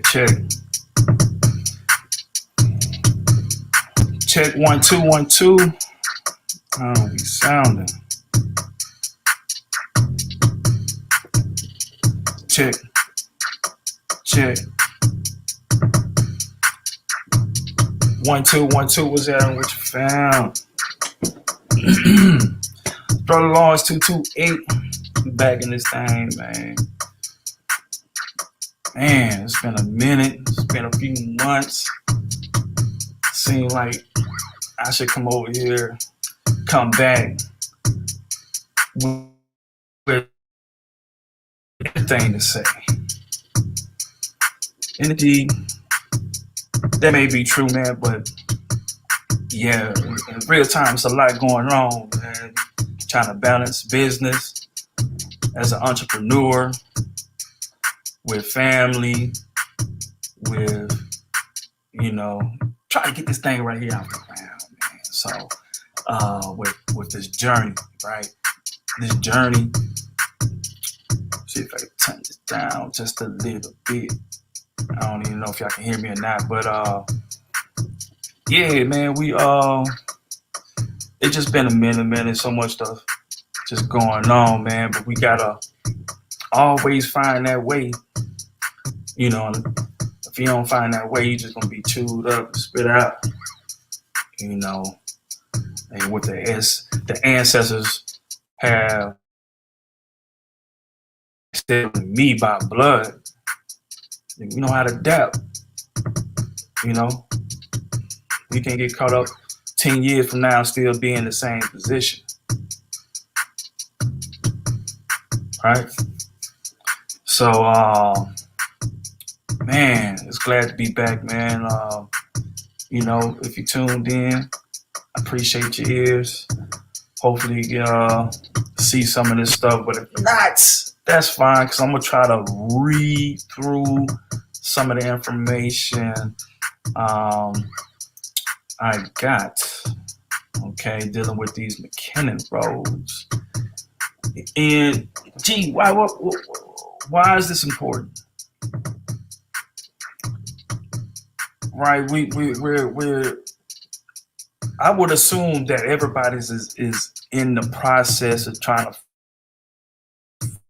check. Check 1 2 1 2. I don't be sounding. Check. 1 2 1 2. What's that? What you found? Brother Lawrence 228. Back in this thing, man. Man, it's been a minute. It's been a few months. Seems like I should come over here, come back with everything to say. And indeed, that may be true, man, but yeah, in real time, it's a lot going on, man. Trying to balance business as an entrepreneur with family, with, try to get this thing right here off the ground, man. So, with this journey, right? This journey, see if I can turn this down just a little bit. I don't even know if y'all can hear me or not, but yeah, man, it's just been a minute, so much stuff just going on, man. But we gotta always find that way, If you don't find that way, you're just gonna be chewed up, spit out, And what the ancestors have said to me by blood, we know how to adapt. We can get caught up 10 years from now, still be in the same position, right? So, man, it's glad to be back, man. If you tuned in, I appreciate your ears. Hopefully, see some of this stuff. But if not, that's fine, because I'm gonna try to read through some of the information I got. Okay, dealing with these McKennon roads. And gee, why is this important? Right, we're I would assume that everybody's is in the process of trying to figure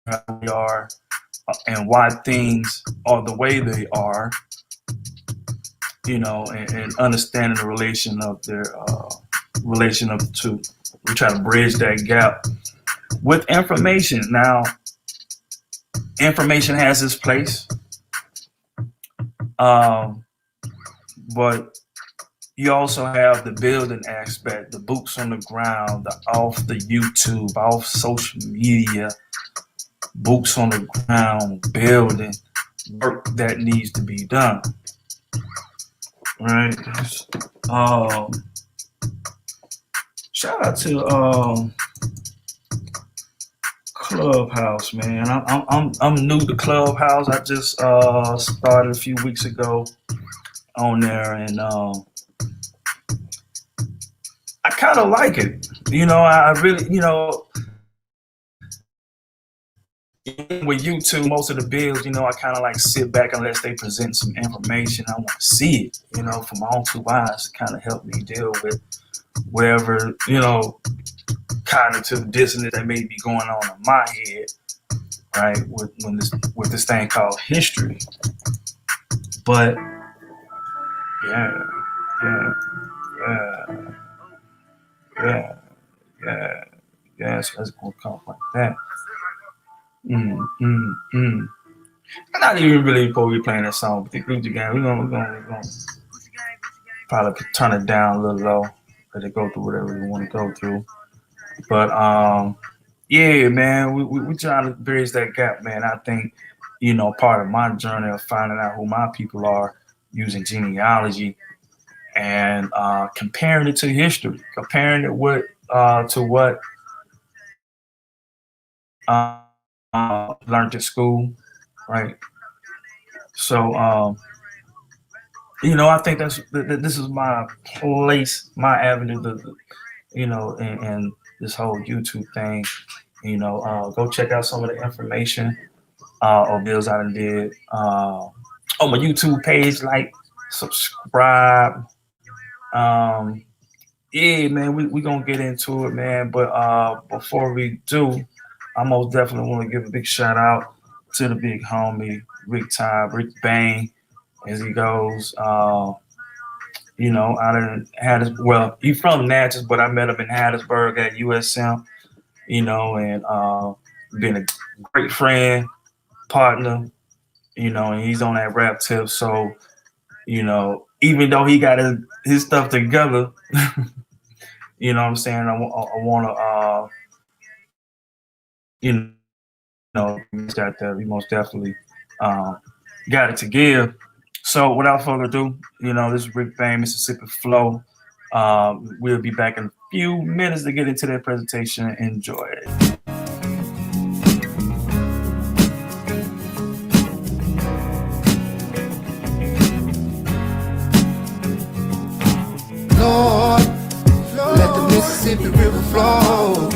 out who they are and why things are the way they are, and understanding the relation of their relation of the two. We try to bridge that gap with information. Now, information has its place, but you also have the building aspect, the boots on the ground, off the YouTube, off social media, boots on the ground, building work that needs to be done. Right. Shout out to Clubhouse, man. I'm new to Clubhouse. I just started a few weeks ago on there, and I kind of like it. I really, with YouTube, most of the bills, I kind of like sit back unless they present some information. I want to see it, from my own two eyes to kind of help me deal with whatever, cognitive dissonance that may be going on in my head, right? With this thing called history. But yeah. So let's go come like that. I'm not even really supposed to be playing that song, but the Gucci Gang, we're gonna probably turn it down a little low, let it go through whatever we want to go through. But yeah, man, we trying to bridge that gap, man. I think, part of my journey of finding out who my people are, using genealogy and comparing it to history, comparing it to what learned at school, right? So, I think this is my place, my avenue, and this whole YouTube thing. Go check out some of the information or bills I done did. on my YouTube page, like, subscribe. Um, yeah, man, we gonna get into it, man. But before we do, I most definitely want to give a big shout out to the big homie, Rick Bang, as he goes. Out in Hattiesburg. Well, he's from Natchez, but I met him in Hattiesburg at USM. And been a great friend, partner. And he's on that rap tip. So, even though he got his stuff together, you know what I'm saying? I want to, got that. We most definitely got it to give. So without further ado, this is Rick Bang, Mississippi Flow. We'll be back in a few minutes to get into that presentation. Enjoy it. Lord, let the Mississippi River flow.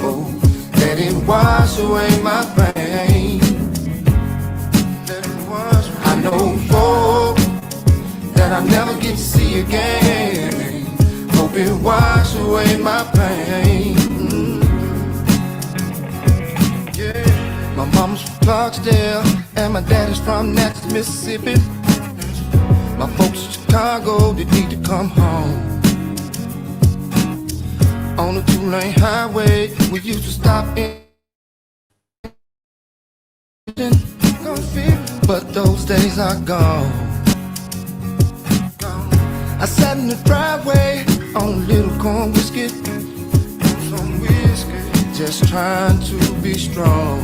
Let it wash away my pain. I know hope that I'll never get to see again. Hope it wash away my pain. Yeah. My mama's from Choctaw and my daddy's from Natchez, Mississippi. My folks in Chicago, they need to come home. On the 2-lane highway, we used to stop in. But those days are gone. I sat in the driveway on a little corn whiskey, some whiskey, just trying to be strong.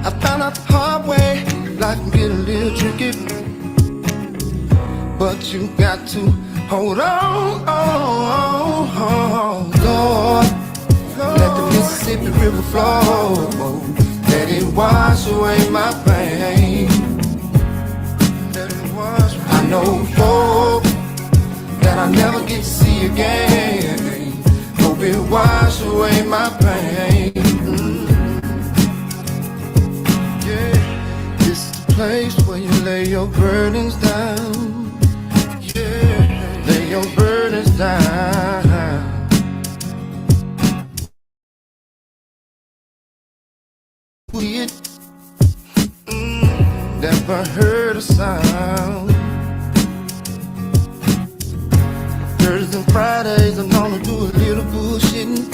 I found out the hard way, life can get a little tricky, but you got to hold on, Lord, let the Mississippi River flow. Let it wash away my pain. I know hope that I'll never get to see again. Hope it wash away my pain. Yeah, this is the place where you lay your burdens down. Yeah, lay your burdens down. It never heard a sound. Thursdays and Fridays I'm gonna do a little bullshitting,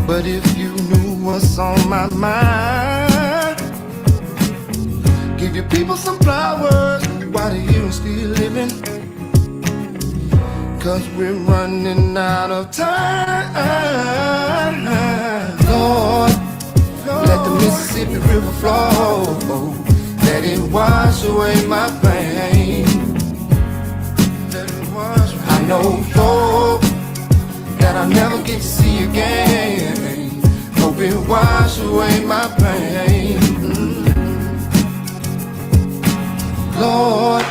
but if you knew what's on my mind, give your people some flowers while they're here and still living, cause we're running out of time. Lord, let the Mississippi River flow. Let it wash away my pain. I know hope that I'll never get to see again. Hope it wash away my pain. Lord,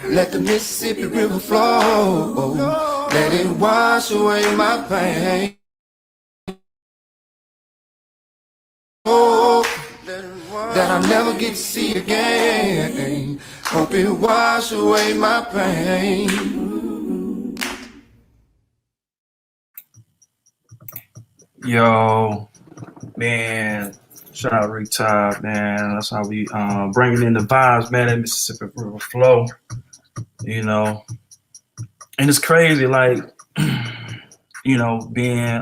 let the Mississippi River flow. Let it wash away my pain. That I'll never get to see again. Hope it wash away my pain. Yo, man, shout out Rick Todd, man. That's how we bringing in the vibes, man, at Mississippi River Flow. And it's crazy, like, being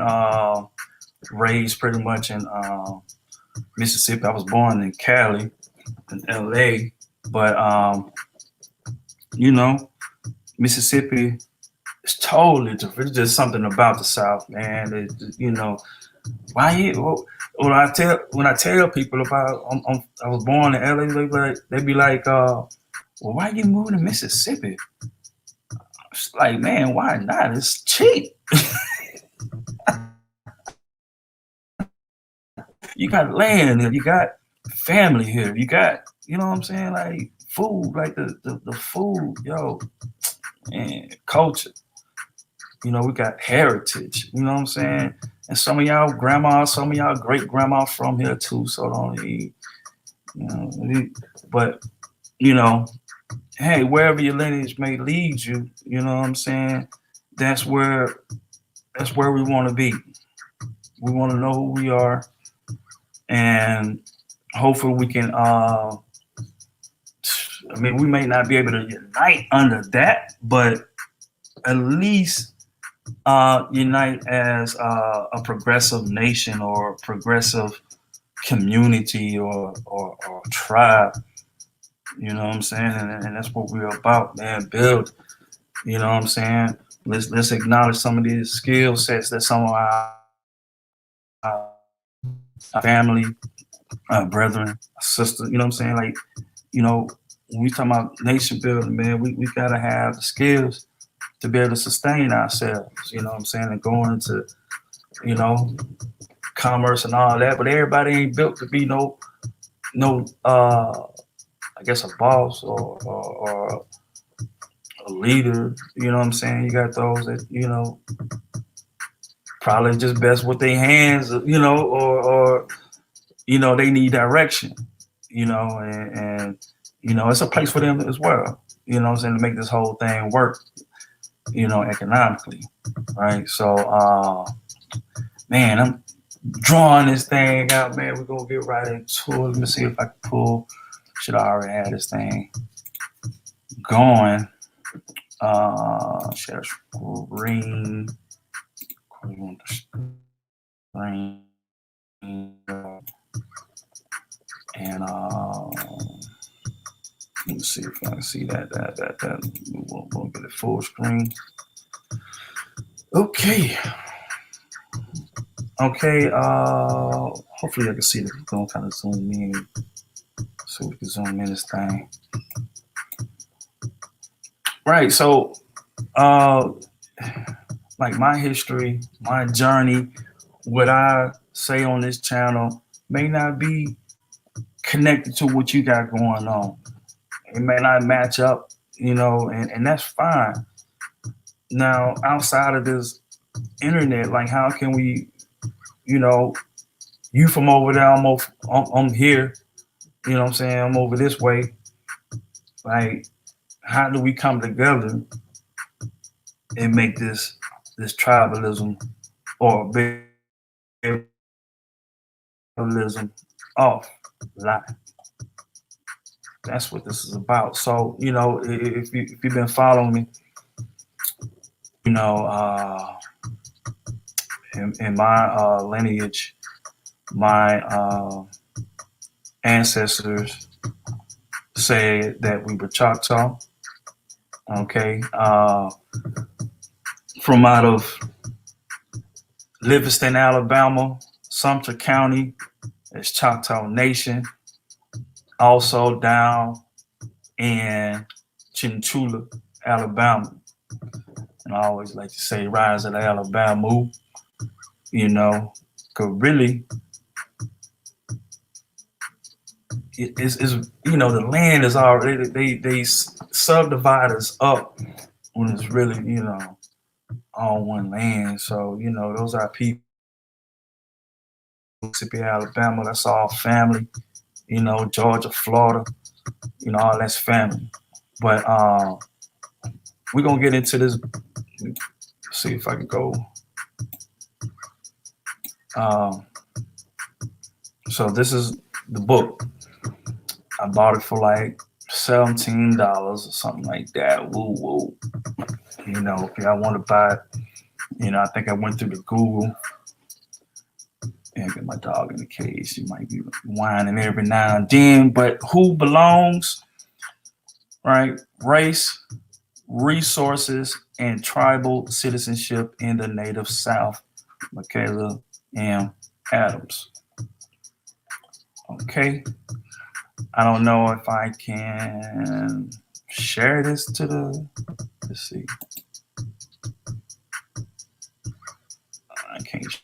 raised pretty much in Mississippi. I was born in Cali, in LA, but Mississippi is totally different. It's just something about the South, man. When I tell people about I was born in LA, they be like, well, why you moving to Mississippi? It's like, man, why not? It's cheap. You got land here, you got family here, you got, what I'm saying, like food, like the food, yo, and culture. We got heritage, you know what I'm saying? And some of y'all grandma, some of y'all great grandma from here too. So don't You know, but you know, hey, wherever your lineage may lead you, you know what I'm saying? That's where we want to be. We want to know who we are, and hopefully we can. I mean, we may not be able to unite under that, but at least unite as a progressive nation or progressive community or tribe. You know what I'm saying? And that's what we're about, man. Build. You know what I'm saying? Let's acknowledge some of these skill sets that some of our family, our brethren, our sisters. You know what I'm saying? Like, you know, when we talk about nation building, man, we gotta have the skills to be able to sustain ourselves. You know what I'm saying? And going into, you know, commerce and all that. But everybody ain't built to be no I guess a boss or a leader. You know what I'm saying? You got those that, you know, probably just best with their hands, you know, or you know, they need direction, you know, and you know, it's a place for them as well, you know what I'm saying, to make this whole thing work, you know, economically, right? So man, I'm drawing this thing out, man. We're gonna get right into it. Let me see if I can pull. Should I already have this thing going? Share screen. Screen. And let me see if I can see that. We'll get it full screen. Okay. Hopefully I can see that. We're gonna kind of zoom in so we can zoom in this thing. Right. So like my history, my journey, what I say on this channel may not be connected to what you got going on. It may not match up, you know, and that's fine. Now, outside of this internet, like how can we, you know, you from over there, I'm here, you know what I'm saying? I'm over this way. Like, how do we come together and make this tribalism or tribalism offline? That's what this is about. So, you know, if you've been following me, you know, in my lineage, my ancestors say that we were Choctaw. Okay, from out of Livingston, Alabama, Sumter County, it's Choctaw Nation. Also down in Chinchula, Alabama. And I always like to say, rise of Alabama, you know, because really, it's you know, the land is already, they subdivide us up when it's really, you know, all one land. So, you know, those are people, Mississippi, Alabama, that's all family. You know, Georgia, Florida, you know, all that's family. But we're gonna get into this. See if I can go. So this is the book. I bought it for like $17 or something like that. Woo. You know, if y'all want to buy it, you know, I think I went through the Google. And get my dog in the cage. She might be whining every now and then. But who belongs, right? Race, resources, and tribal citizenship in the Native South. Mikaëla M. Adams. Okay. I don't know if I can share this to the, let's see. I can't.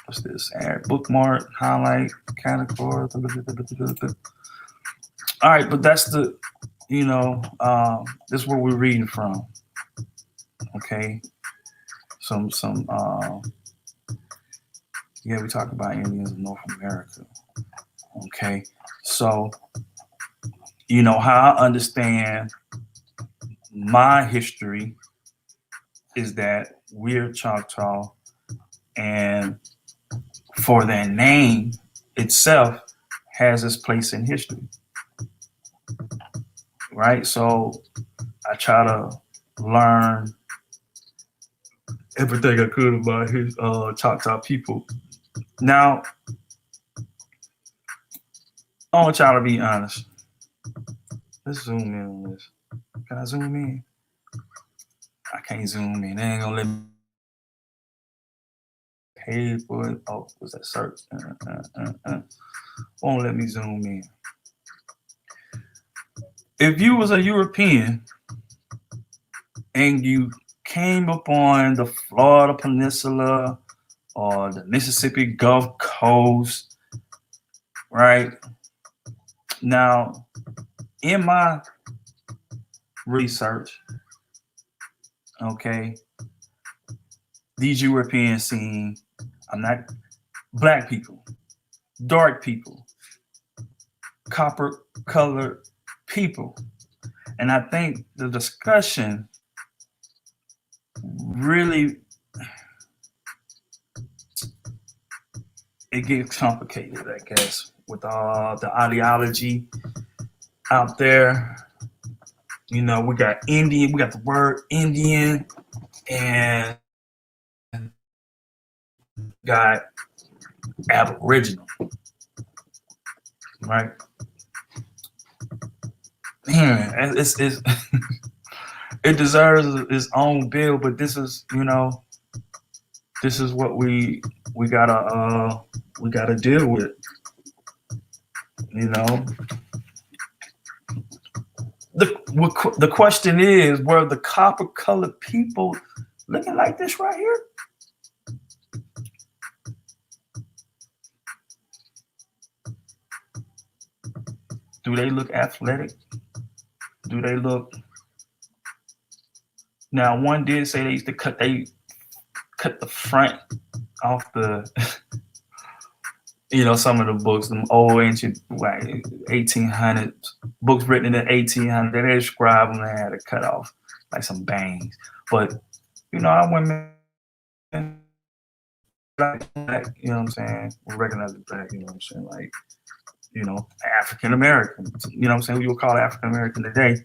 What's this? Add bookmark, highlight, category. All right, but that's the, you know, this is where we're reading from. Okay. Some Yeah, we talk about Indians in North America. Okay, so how I understand my history is that we're Choctaw, and for their name itself has its place in history, right? So I try to learn everything I could about his Choctaw people. Now, I want y'all to be honest. Let's zoom in on this. Can I zoom in? I can't zoom in. They ain't gonna let me pay for it. Oh, what's that search? Won't let me zoom in. If you was a European and you came upon the Florida Peninsula or the Mississippi Gulf Coast, right? Now, in my research, okay, these Europeans seen, I'm not black people, dark people, copper colored people. And I think the discussion really, it gets complicated, I guess, with all the ideology out there. We got Indian, we got the word Indian, and got Aboriginal, right? Man, it's it deserves its own bill, but this is what we gotta deal with. The question is, were the copper colored people looking like this right here? Do they look athletic? Do they look? Now, one did say they used to cut the front off the, some of the books, them old ancient, like 1800s books written in the 1800s, they describe them, they had to cut off like some bangs. But, our women, black, you know what I'm saying? We recognize the black, you know what I'm saying? Like, African American, you know what I'm saying? Who you would call African American today.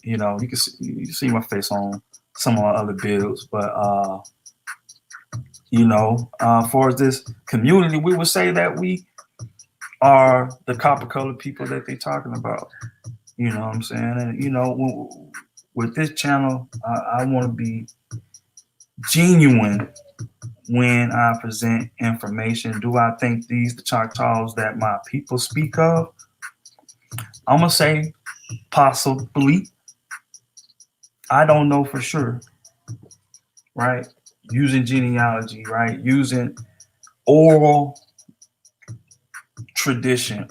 You can see my face on some of our other bills, but far as this community, we would say that we are the copper colored people that they're talking about. You know what I'm saying? And with this channel, I want to be genuine when I present information. Do I think these the Choctaws that my people speak of? I'm gonna say possibly. I don't know for sure, right? Using genealogy, right? Using oral tradition,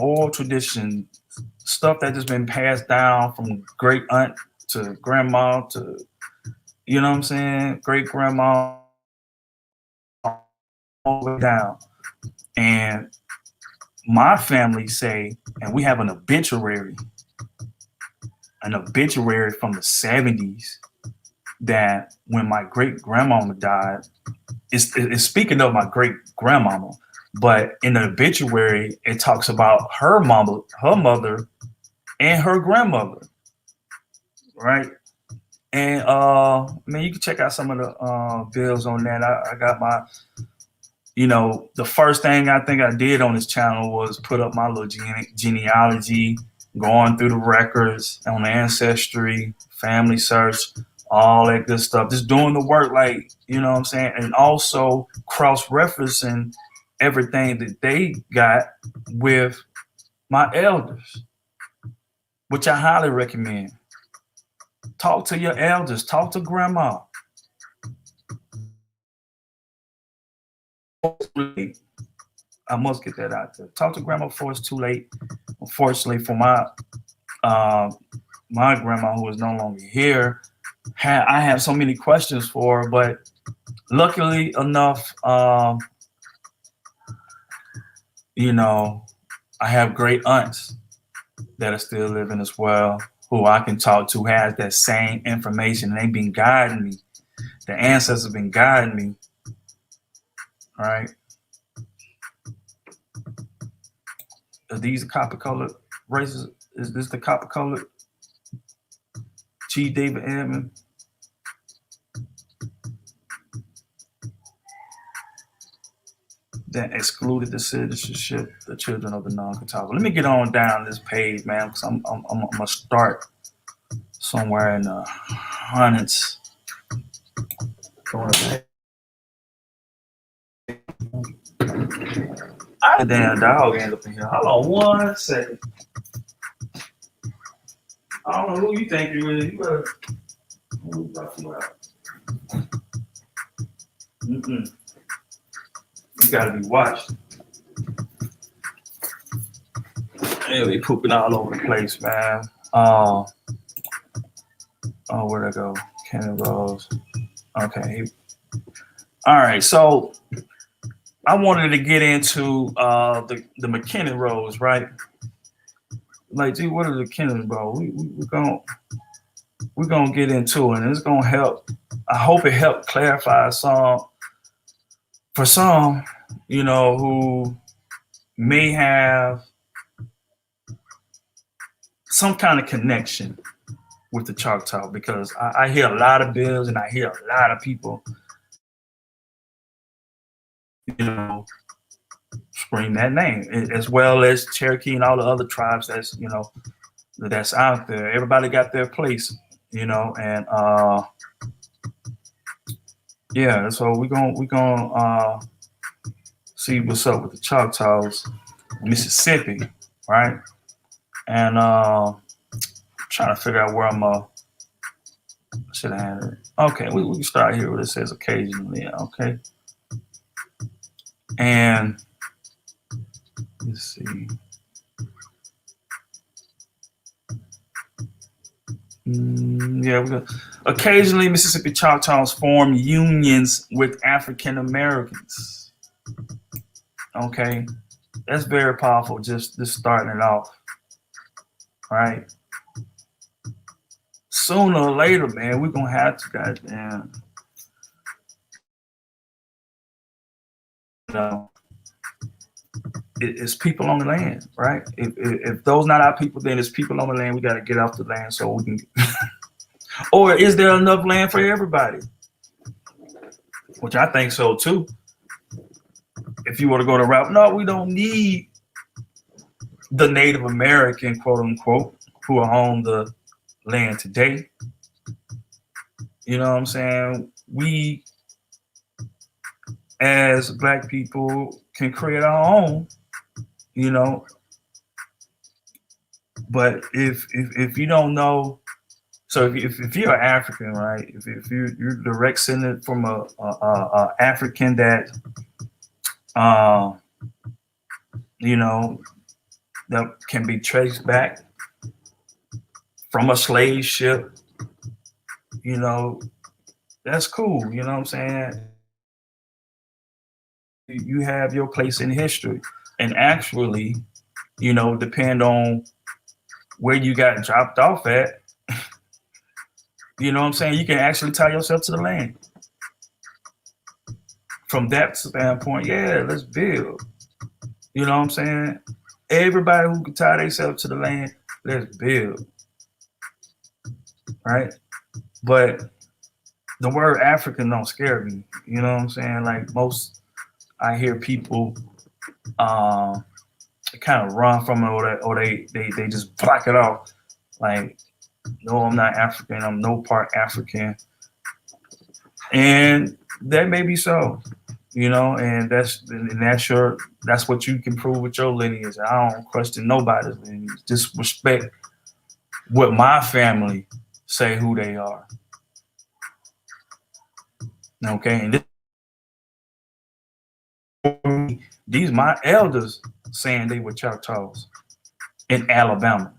stuff that has been passed down from great aunt to grandma to, you know what I'm saying? Great grandma all the way down. And my family say, and we have an obituary from the 70s that when my great grandmama died, it's speaking of my great grandmama, but in the obituary it talks about her mama, her mother, and her grandmother, right? And you can check out some of the bills on that. I got my, the first thing I think I did on this channel was put up my little genealogy, going through the records on the ancestry, family search, all that good stuff. Just doing the work, like, you know what I'm saying? And also cross-referencing everything that they got with my elders, which I highly recommend. Talk to your elders, talk to grandma. I must get that out there. Talk to grandma before it's too late. Unfortunately for my grandma, who is no longer here, I have so many questions for her, but luckily enough, you know, I have great aunts that are still living as well, who I can talk to, has that same information. And they've been guiding me. The ancestors have been guiding me. All right. Are these copper colored races? Is this the copper colored Chief David Edmond? That excluded the citizenship, the children of the non-Catawba. Let me get on down this page, man, because I'm gonna start somewhere in the hundreds. The damn dog ended up in here. Hold on 1 second. I don't know who you think you is. You better move out. You gotta be watched. Anyway, pooping all over the place, man. Oh, where'd I go? Cannon Rose. Okay. All right, so I wanted to get into the McKennon Rose, right? Like, gee, what are the McKennon Rose? We're gonna get into it, and it's gonna help. I hope it helped clarify for some, you know, who may have some kind of connection with the Choctaw, because I hear a lot of bills and I hear a lot of people, you know, scream that name, as well as Cherokee and all the other tribes that's, you know, that's out there. Everybody got their place, you know, and yeah, so we're gonna see what's up with the Choctaws, Mississippi, right? And trying to figure out where should I have it? Okay, we can start here where it says occasionally. Okay, and let's see. Yeah, we go. Occasionally, Mississippi Choctaws form unions with African Americans. Okay, that's very powerful. Just starting it off, right? Sooner or later, man, we're gonna have to goddamn, you know, it's people on the land, right? If those not our people, then it's people on the land. We got to get off the land so we can. Or is there enough land for everybody? Which I think so too. If you were to go the route, no, we don't need the Native American, quote unquote, who are on the land today. You know what I'm saying? We, as Black people, can create our own, you know. But if you don't know, so if you're African, right? If you're direct descendant from a African that, you know, that can be traced back from a slave ship, you know, that's cool. You know what I'm saying? You have your place in history, and actually, you know, depend on where you got dropped off at. You know what I'm saying? You can actually tie yourself to the land. From that standpoint, yeah, let's build. You know what I'm saying? Everybody who can tie themselves to the land, let's build. Right? But the word African don't scare me. You know what I'm saying? Like most, I hear people kind of run from it, or they just block it off. Like, no, I'm not African. I'm no part African. And that may be so, you know, and that's what you can prove with your lineage. I don't question nobody's lineage. Just respect what my family say who they are. Okay, and these my elders saying they were Choctaws in Alabama.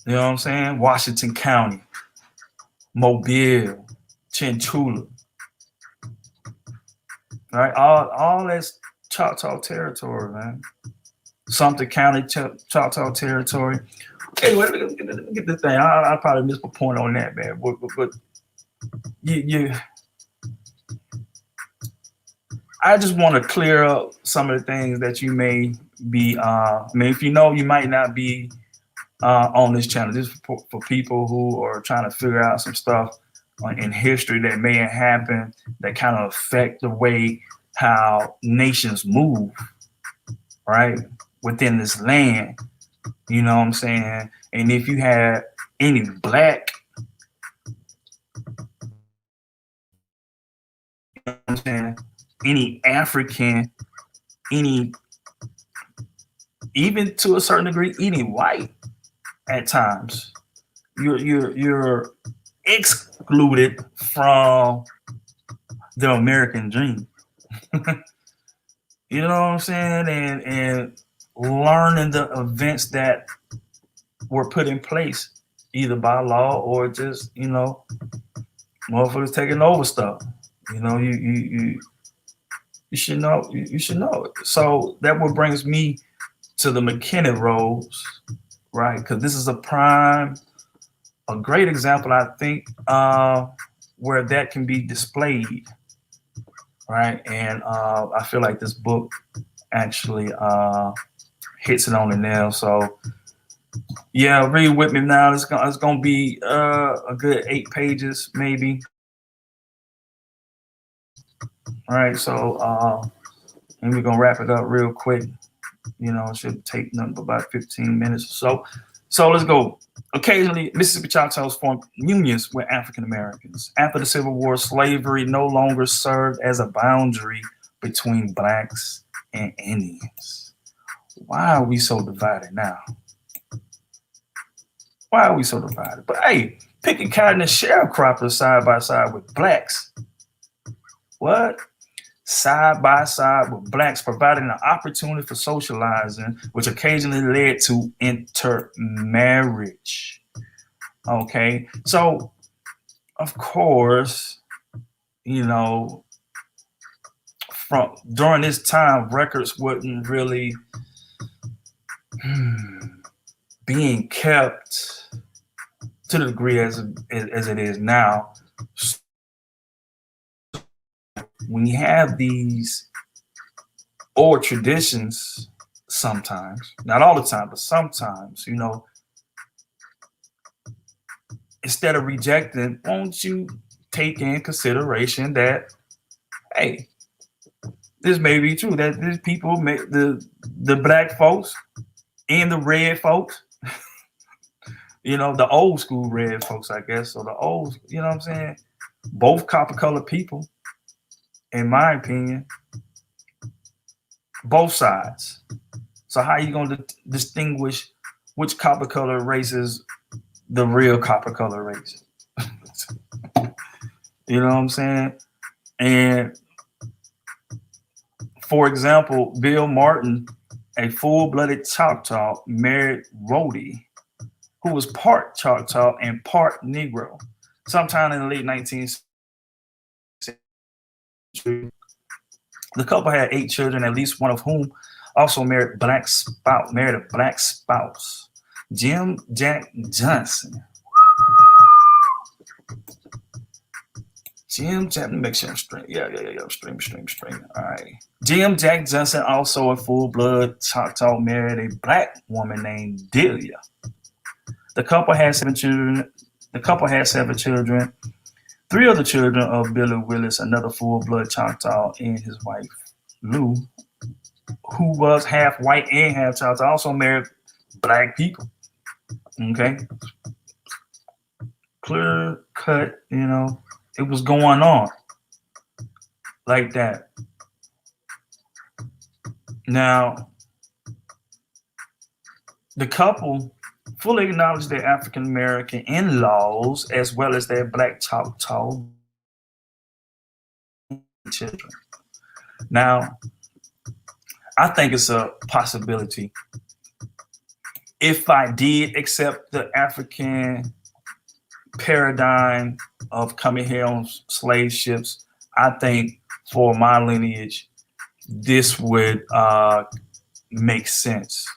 You know what I'm saying? Washington County, Mobile, Chinchula, right? All that's Choctaw territory, man. Sumter County, Choctaw territory. Okay, let me get this thing. I probably missed a point on that, man. But you I just want to clear up some of the things that you may be. I mean, if you know, you might not be on this channel. This is for people who are trying to figure out some stuff in history that may have happened that kind of affect the way how nations move, right, within this land. You know what I'm saying? And if you had any black, you know what I'm saying, any African, any, even to a certain degree, any white at times, you're excluded from the American dream. You know what I'm saying? And learning the events that were put in place either by law or just, you know, motherfuckers taking over stuff. You know, you should know. You should know it. So that what brings me to the McKennon roles, right? Because this is a great example, I think, where that can be displayed, right? And I feel like this book actually hits it on the nail. So yeah, read with me now. It's gonna be a good 8 pages, maybe. All right, so and we're gonna wrap it up real quick. You know, it should take nothing but about 15 minutes or so. So let's go. Occasionally, Mississippi Choctaws formed unions with African Americans. After the Civil War, slavery no longer served as a boundary between blacks and Indians. Why are we so divided now? Why are we so divided? But hey, picking cotton and sharecroppers side by side with blacks. What? Side by side with blacks, providing an opportunity for socializing, which occasionally led to intermarriage. Okay, so of course, you know, from during this time, records wasn't really being kept to the degree as it is now. When you have these old traditions, sometimes, not all the time, but sometimes, you know, instead of rejecting, won't you take in consideration that, hey, this may be true, that these people, the black folks and the red folks, you know, the old school red folks, I guess, or the old, you know what I'm saying, both copper colored people, in my opinion, both sides. So how are you going to distinguish which copper color race is the real copper color race? You know what I'm saying? And for example, Bill Martin, a full-blooded Choctaw, married Rhodey, who was part Choctaw and part Negro. Sometime in the late 19th century, the couple had 8 children, at least one of whom also married a black spouse, Jim Jack Johnson. Jim Jack, let me make sure I'm straight. Yeah. Stream. All right. Jim Jack Johnson, also a full-blood Choctaw, married a black woman named Delia. The couple had 7 children. 3 of the children of Billy Willis, another full-blood Choctaw, and his wife, Lou, who was half white and half Choctaw, also married black people. Okay? Clear cut, you know, it was going on like that. Now, the couple fully acknowledged their African American in-laws as well as their black Choctaw children. Now, I think it's a possibility. If I did accept the African paradigm of coming here on slave ships, I think for my lineage, this would make sense.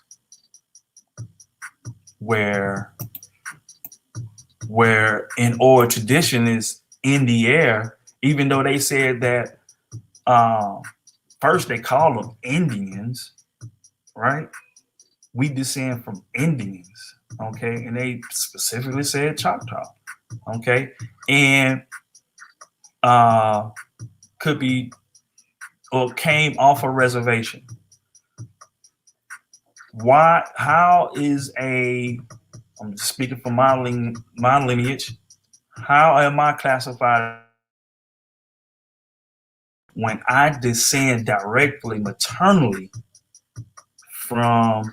Where an oral tradition is in the air, even though they said that first they call them Indians, right? We descend from Indians, okay? And they specifically said Choctaw, okay? And could be or came off a reservation. Why? How is I'm just speaking from my lineage. How am I classified when I descend directly, maternally, from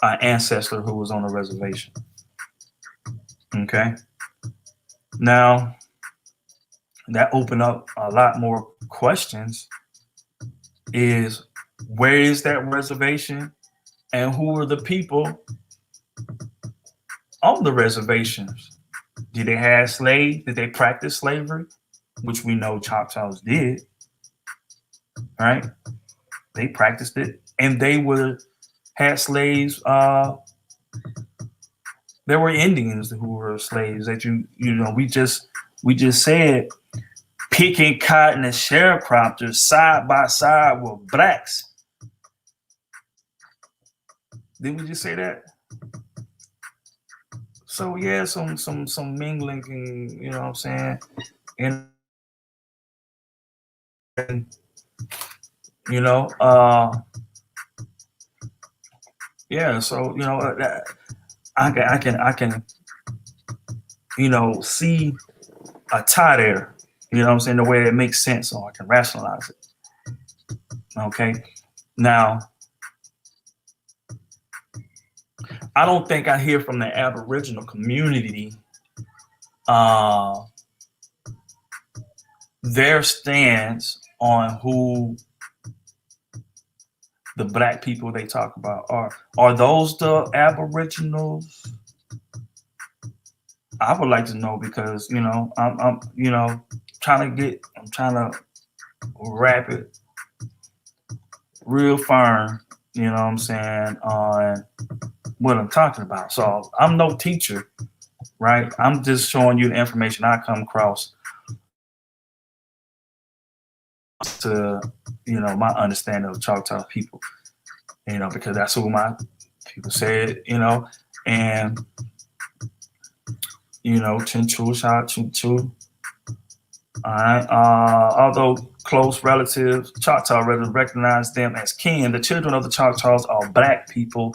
an ancestor who was on a reservation? Okay. Now, that opened up a lot more questions. Is where is that reservation, and who are the people on the reservations? Did they have slaves? Did they practice slavery? Which we know Choctaws did, right? They practiced it, and they had slaves. There were Indians who were slaves that we just said picking cotton and sharecroppers side by side with blacks. Didn't we just say that? So yeah, some mingling, you know what I'm saying, and yeah. So I can see a tie there. You know what I'm saying? The way it makes sense, so I can rationalize it. Okay. Now, I don't think I hear from the Aboriginal community their stance on who the black people they talk about are. Are those the Aboriginals? I would like to know, because I'm trying to wrap it real firm, you know what I'm saying, on what I'm talking about. So I'm no teacher, right? I'm just showing you the information I come across to, my understanding of Choctaw people, because that's who my people said, and, Chinchu, shout out Chinchu. All right. Although close relatives, Choctaw residents recognize them as kin. The children of the Choctaws, or black people,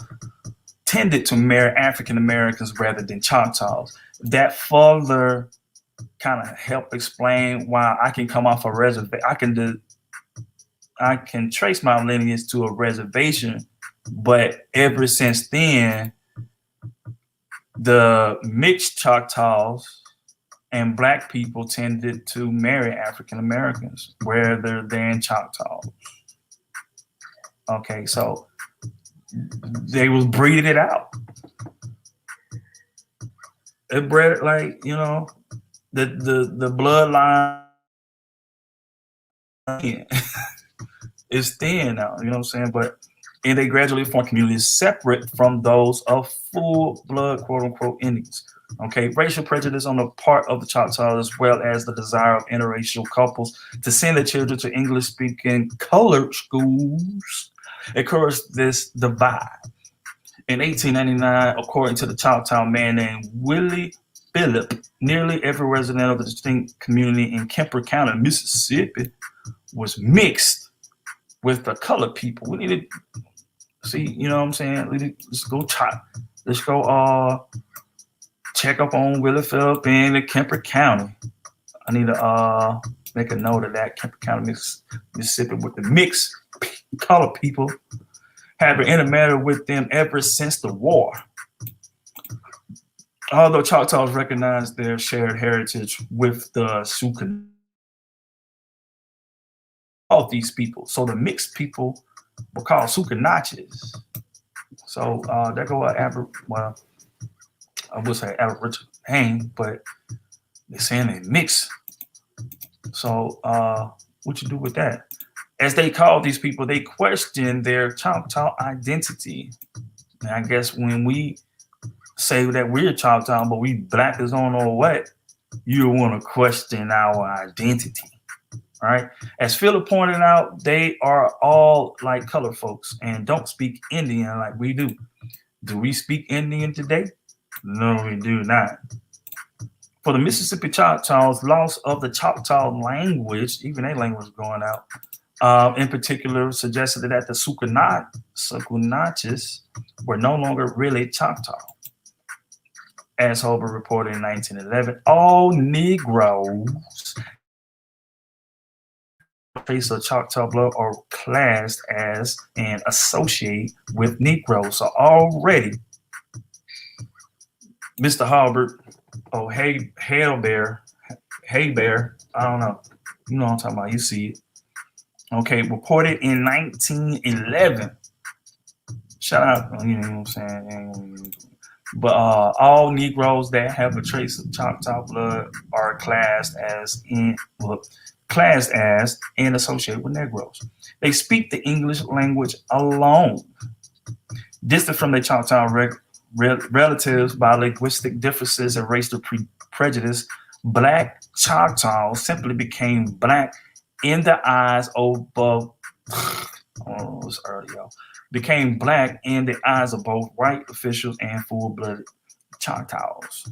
tended to marry African Americans rather than Choctaws. That further kind of help explain why I can come off a reservation. I can trace my lineage to a reservation, but ever since then, the mixed Choctaws and black people tended to marry African Americans rather than Choctaws. Okay, so they was breeding it out. It bred it like, the bloodline is thin now, you know what I'm saying? And they gradually form communities separate from those of full blood, quote unquote, Indians. Okay, racial prejudice on the part of the Choctaws, as well as the desire of interracial couples to send their children to English-speaking colored schools, encouraged this divide. In 1899, according to the Choctaw man named Willie Phillip, nearly every resident of the distinct community in Kemper County, Mississippi, was mixed with the colored people. We need to see, you know what I'm saying? Let's go check up on Willie Phillip in the Kemper County. I need to make a note of that. Kemper County, Mississippi, with the mixed colored people, have been intermarried with them ever since the war. Although Choctaws recognize their shared heritage with the Sukan, all these people. So the mixed people were called Sukanachis. So there go I would say Aboriginal name, but they're saying they mix. So What you do with that? As they call these people, they question their Choctaw identity. And I guess when we say that we're Choctaw, but we black as on or what, you want to question our identity. Right? As Philip pointed out, they are all like colored folks and don't speak Indian like we do. Do we speak Indian today? No, we do not. For the Mississippi Choctaws, loss of the Choctaw language, even their language going out, in particular, suggested that the Sukunachis were no longer really Choctaw. As Holbert reported in 1911, all Negroes trace of Choctaw blood are classed as and associate with Negroes. So already, Mr. Holbert, Bear, I don't know. You know what I'm talking about. You see it. Okay, reported in 1911. Shout out, you know what I'm saying? But all Negroes that have a trace of Choctaw blood are classed as and associated with Negroes. They speak the English language alone. Distant from their Choctaw relatives by linguistic differences and racial prejudice, Black Choctaws simply became black in the eyes of both. Oh, it was early, y'all. Became black in the eyes of both white officials and full-blooded Choctaws.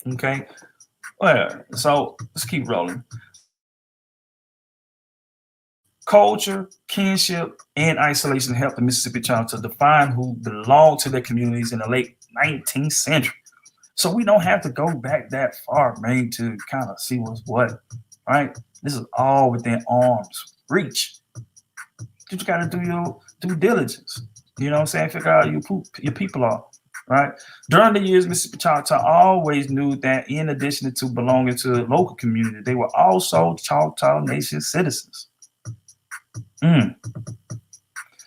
Okay, well, so let's keep rolling. Culture, kinship, and isolation helped the Mississippi Choctaws define who belonged to their communities in the late 19th century. So we don't have to go back that far, man, to kind of see what's what, right? This is all within arm's reach. You just got to do your due diligence. You know what I'm saying? Figure out who your people are, right? During the years, Mississippi Choctaw always knew that in addition to belonging to the local community, they were also Choctaw Nation citizens.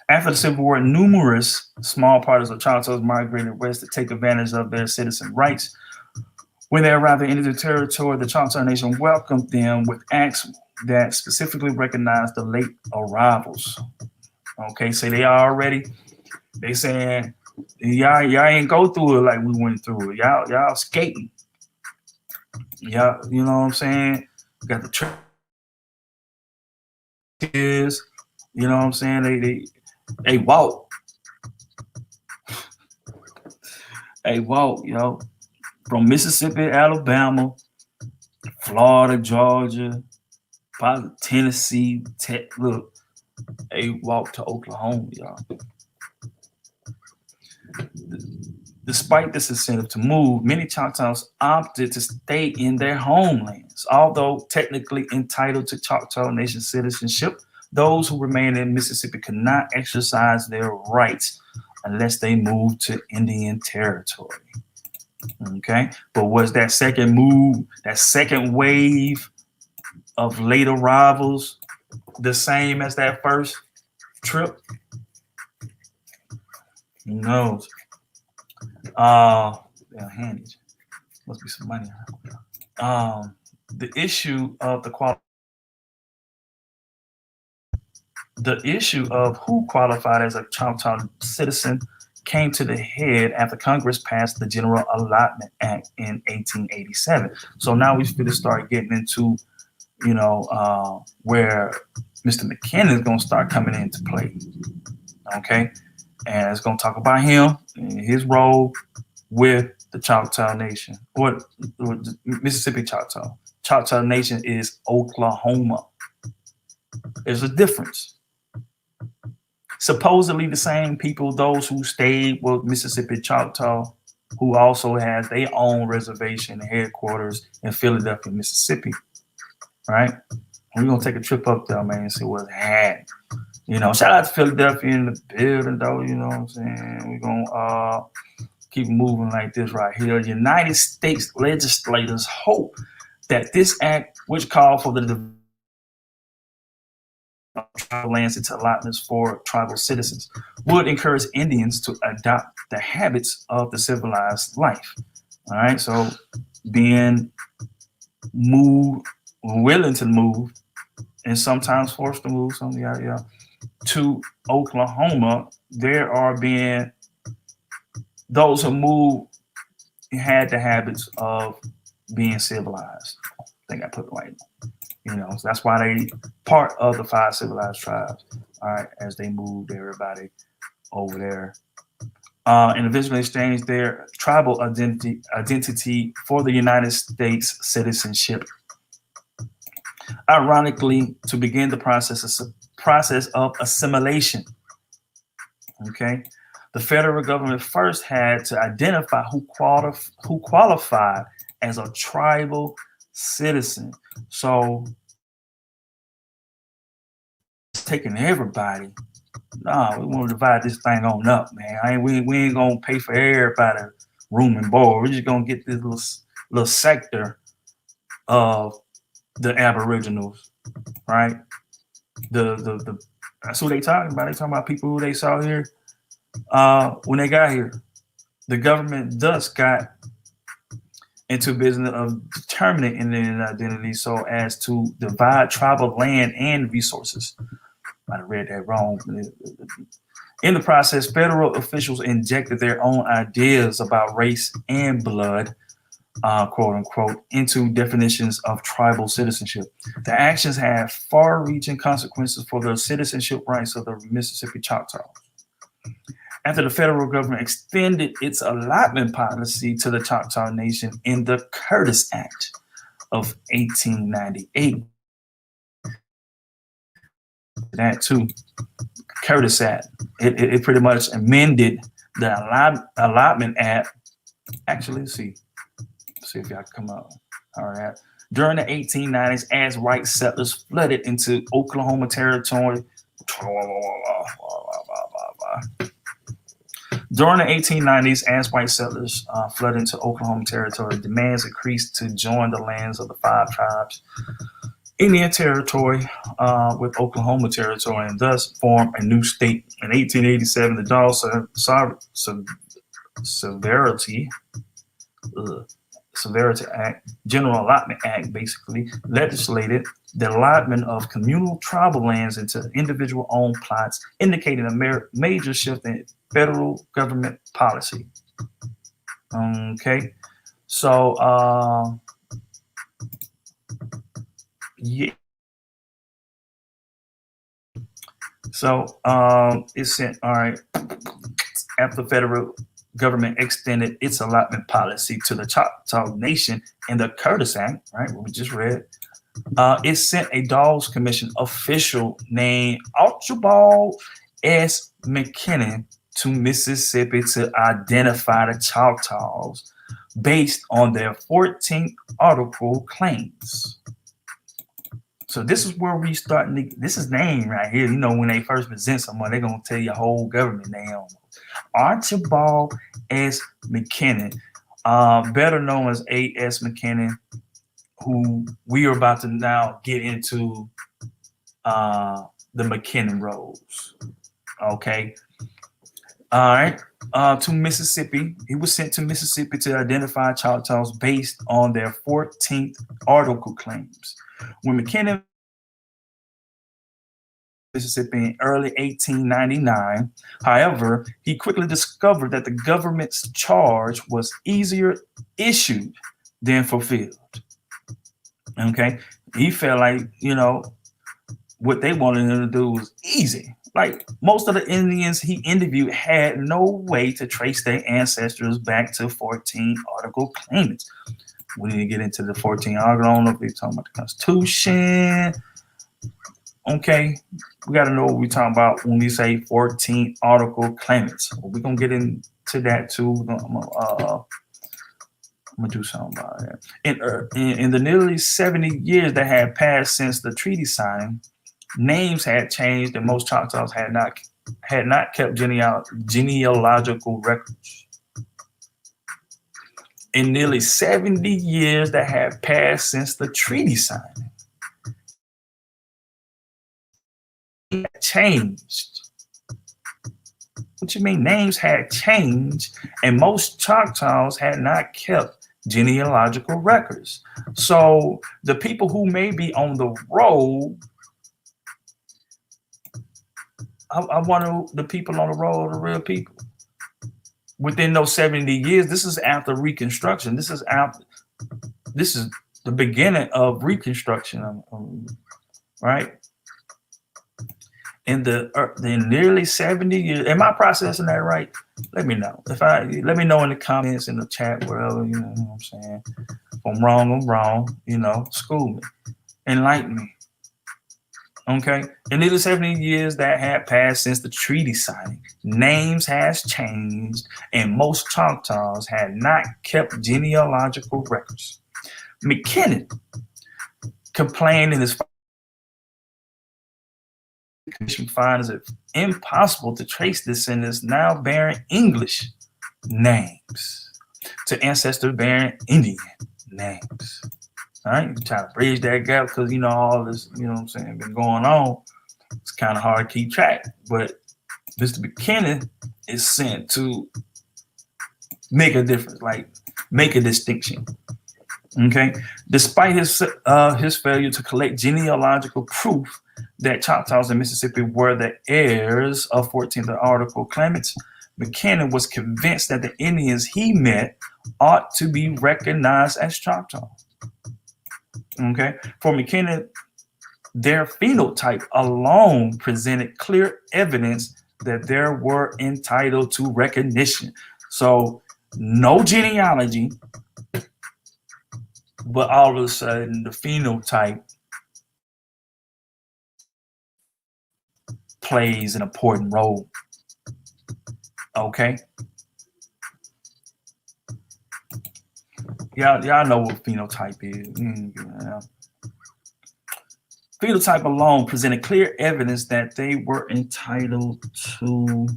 After the Civil War, numerous small parties of Choctaws migrated west to take advantage of their citizen rights. When they arrived in Indian territory, the Choctaw Nation welcomed them with acts that specifically recognized the late arrivals. Okay, so they saying, y'all ain't go through it like we went through it. Y'all skating. Y'all, you know what I'm saying? Got the is, you know what I'm saying? They walk. They walk, yo. From Mississippi, Alabama, Florida, Georgia, probably Tennessee, look, they walk to Oklahoma, y'all. Despite this incentive to move, many Choctaws opted to stay in their homelands. Although technically entitled to Choctaw Nation citizenship, those who remained in Mississippi could not exercise their rights unless they moved to Indian territory. Okay, but was that second move, that second wave of late arrivals, the same as that first trip? Who knows? Handy. Must be some money. The issue of the issue of who qualified as a Choctaw citizen came to the head after Congress passed the General Allotment Act in 1887. So now we should start getting into, where Mr. McKennon is going to start coming into play. Okay, and it's going to talk about him and his role with the Choctaw Nation, or the Mississippi Choctaw. Choctaw Nation is Oklahoma. There's a difference. Supposedly the same people, those who stayed with Mississippi Choctaw, who also has their own reservation headquarters in Philadelphia, Mississippi. Right? We're going to take a trip up there, man, and see what's happening. Shout out to Philadelphia in the building, though. You know what I'm saying? We're going to keep moving like this right here. United States legislators hope that this act, which called for the tribal lands into allotments for tribal citizens, would encourage Indians to adopt the habits of the civilized life. All right, so being willing to move and sometimes forced to move, to Oklahoma. There are being those who move had the habits of being civilized. I think I put it right. So that's why they part of the 5 civilized tribes. All right, as they moved everybody over there, and eventually exchanged their tribal identity for the United States citizenship. Ironically, to begin the process of assimilation. Okay, the federal government first had to identify who qualified as a tribal citizen. So taking everybody. Nah, we want to divide this thing on up, man. We ain't gonna pay for everybody room and board. We're just gonna get this little sector of the Aboriginals, right? The that's who they talking about. They talking about people who they saw here when they got here. The government thus got into business of determining Indian identity so as to divide tribal land and resources. I read that wrong. In the process, federal officials injected their own ideas about race and blood, quote unquote, into definitions of tribal citizenship. The actions have far-reaching consequences for the citizenship rights of the Mississippi Choctaws. After the federal government extended its allotment policy to the Choctaw Nation in the Curtis Act of 1898, that too, Curtis Act, it pretty much amended the allotment act. Actually, let's see if y'all come up. All right. During the 1890s, as white settlers flooded into Oklahoma territory. During the 1890s, as white settlers flooded into Oklahoma territory, demands increased to join the lands of the 5 tribes Indian Territory with Oklahoma Territory, and thus form a new state. In 1887, the Dawes Severity Act, General Allotment Act, basically legislated the allotment of communal tribal lands into individual-owned plots, indicating a major shift in federal government policy. Okay, so yeah. So it sent, all right, after the federal government extended its allotment policy to the Choctaw Nation in the Curtis Act, right, what we just read, it sent a Dawes Commission official named Archibald S. McKennon to Mississippi to identify the Choctaws based on their 14th article claims. So this is where we start. This is name right here. When they first present someone, they're going to tell you a whole government name. Archibald S. McKennon, better known as A.S. McKennon, who we are about to now get into the McKennon roles. Okay. All right. To Mississippi. He was sent to Mississippi to identify Choctaws based on their 14th article claims. When McKennon Mississippi in early 1899, however, he quickly discovered that the government's charge was easier issued than fulfilled. Okay, he felt like what they wanted him to do was easy. Like most of the Indians he interviewed had no way to trace their ancestors back to 14 article claimants. We need to get into the 14 article. I don't know if we're talking about the Constitution. Okay, we got to know what we're talking about when we say 14 article claimants. We're going to get into that too. I'm going to do something about that. In the nearly 70 years that had passed since the treaty signing, names had changed and most Choctaws had not kept genealogical records. In nearly 70 years that had passed since the treaty signing, it changed. What you mean? Names had changed, and most Choctaws had not kept genealogical records. So the people who may be on the roll I wonder the people on the roll are the real people. Within those 70 years, this is after Reconstruction. This is the beginning of Reconstruction, right? In the nearly 70 years, am I processing that right? Let me know. Let me know in the comments, in the chat, wherever, you know what I'm saying. If I'm wrong, you know, school me, enlighten me. Okay, in nearly 70 years that had passed since the treaty signing, names has changed, and most Choctaws had not kept genealogical records. McKennon complained in his commission finds it impossible to trace descendants now bearing English names to ancestors bearing Indian names. All right, try to bridge that gap because, you know, all this, you know what I'm saying, been going on. It's kind of hard to keep track, but Mr. McKennon is sent to make a difference, like make a distinction. Okay, despite his failure to collect genealogical proof that Choctaws in Mississippi were the heirs of 14th article claimants, McKennon was convinced that the Indians he met ought to be recognized as Choctaw. Okay, for McKennon, their phenotype alone presented clear evidence that they were entitled to recognition. So no genealogy, but all of a sudden the phenotype plays an important role. Okay, y'all know what phenotype is. Phenotype alone presented clear evidence that they were entitled to,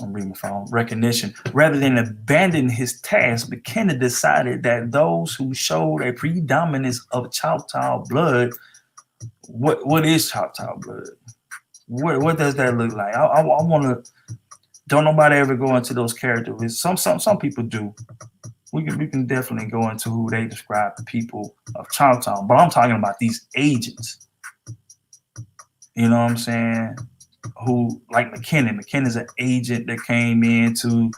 I'm reading my phone, recognition. Rather than abandon his task, McKennon decided that those who showed a predominance of Choctaw blood, what is Choctaw blood? What does that look like? I want to. Don't nobody ever go into those characteristics. Some people do. We can definitely go into who they describe the people of Choctaw, but I'm talking about these agents. You know what I'm saying? Who, like McKennon. McKennon's an agent that came into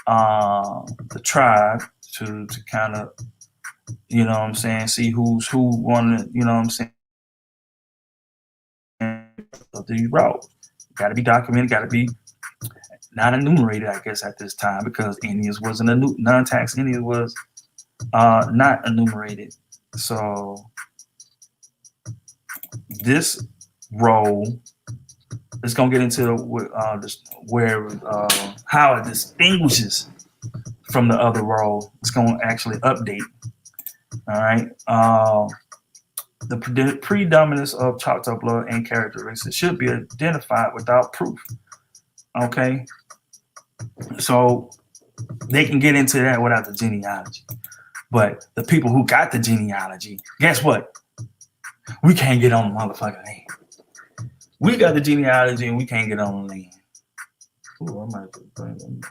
the tribe to kind of, you know what I'm saying, see who's who wanted, you know what I'm saying, of these roles. Got to be documented, got to be not enumerated, I guess, at this time, because Indians wasn't non-tax Indians was not enumerated. So this role is going to get into how it distinguishes from the other role. It's going to actually update. All right. The predominance of Choctaw blood and characteristics should be identified without proof. Okay. So they can get into that without the genealogy. But the people who got the genealogy, guess what? We can't get on the motherfucking land. We got the genealogy and we can't get on the land. Ooh, I might bring them.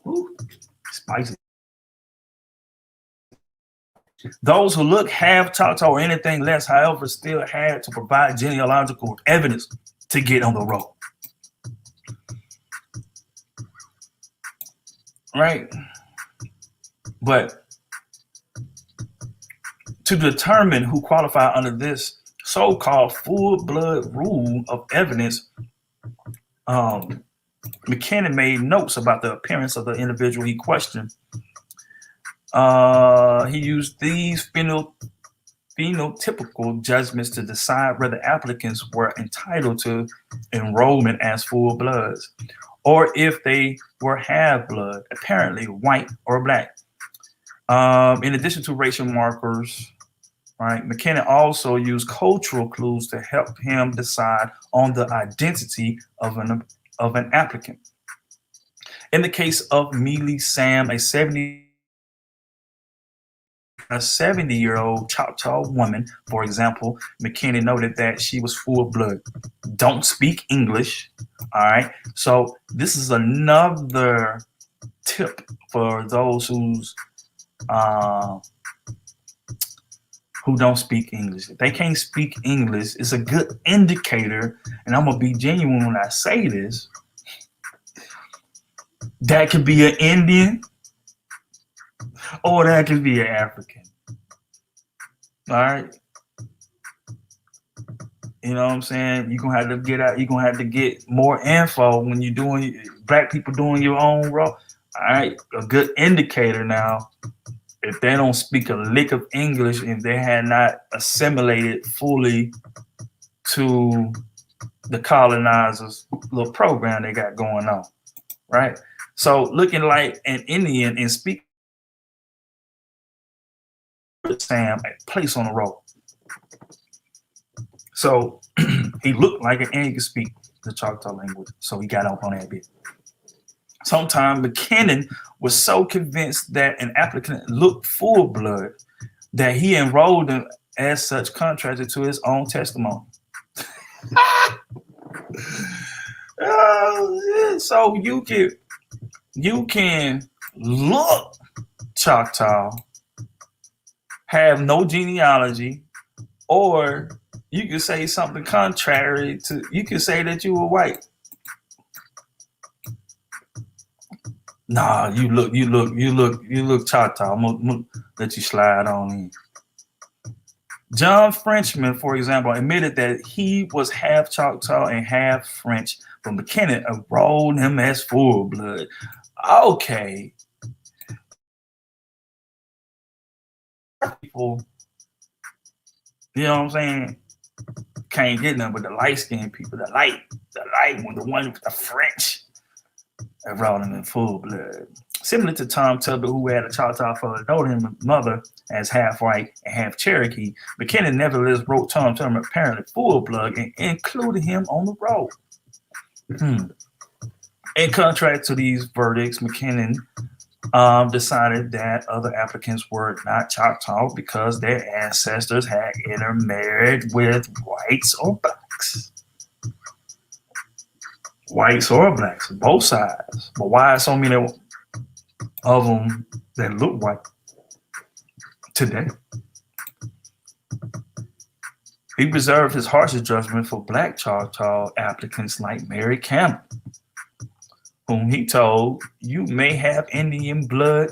Ooh, spicy. Those who look half Choctaw or anything less, however, still had to provide genealogical evidence to get on the roll. Right? But to determine who qualify under this so-called full-blood rule of evidence, McKennon made notes about the appearance of the individual he questioned. He used these phenotypical judgments to decide whether applicants were entitled to enrollment as full bloods, or if they were half blood, apparently white or black. In addition to racial markers, right, McKennon also used cultural clues to help him decide on the identity of an applicant. In the case of Mikaëla Sam, a 70-year-old Choctaw woman, for example, McKennon noted that she was full blood, don't speak English. All right. So this is another tip for those who's who don't speak English. If they can't speak English, it's a good indicator, and I'm going to be genuine when I say this, that could be an Indian or that could be an African. All right? You know what I'm saying? You're going to have to get out. You're going to have to get more info when you're doing, black people doing your own role. All right? A good indicator now, if they don't speak a lick of English and they had not assimilated fully to the colonizers' little program they got going on, right? So looking like an Indian and speaking Sam a place on the road. So he looked like an Indian, could speak the Choctaw language, so he got up on that bit. Sometime McKennon was so convinced that an applicant looked full blood that he enrolled him as such, contracted to his own testimony. So you can look Choctaw, have no genealogy, or you can say something contrary to. You can say that you were white. Nah, you look Choctaw. I'm gonna let you slide on in. John Frenchman, for example, admitted that he was half Choctaw and half French, but McKennon enrolled him as full blood. Okay. People, you know what I'm saying, can't get none but the light-skinned people, the light one, the one with the French, enrolled him in full blood. Similar to Tom Tubber, who had a Choctaw father, told him mother as half white and half Cherokee. McKennon nevertheless wrote Tom Tubber apparently full blood and included him on the roll. In contrast to these verdicts, McKennon decided that other applicants were not Choctaw because their ancestors had intermarried with whites or blacks. Whites or blacks, both sides. But why so many of them that look white today? He reserved his harshest judgment for black Choctaw applicants like Mary Campbell, whom he told, "You may have Indian blood,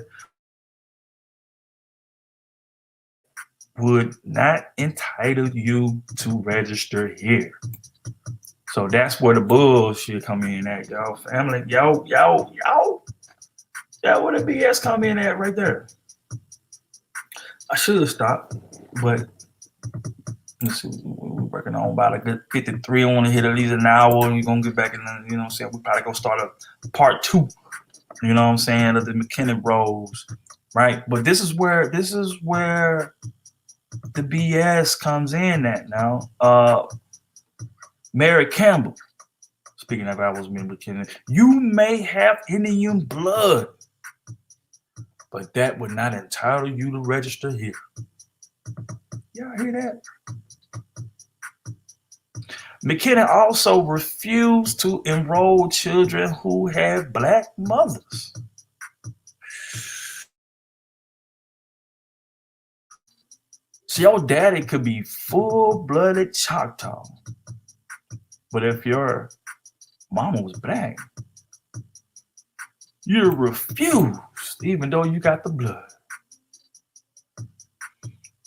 would not entitle you to register here." So that's where the bullshit come in at, y'all. Family, y'all, where the BS come in at right there. I should have stopped, but let's see, we're working on about a good 53. I want to hit at least an hour, and we're gonna get back in the, you know what I'm saying, we probably gonna start a part 2, you know what I'm saying, of the McKennon roles, right? But this is where the BS comes in at now. Mary Campbell, speaking of I was McKennon, you may have Indian blood, but that would not entitle you to register here. Y'all hear that? McKennon also refused to enroll children who had black mothers. So your daddy could be full-blooded Choctaw, but if your mama was black, you refused, even though you got the blood.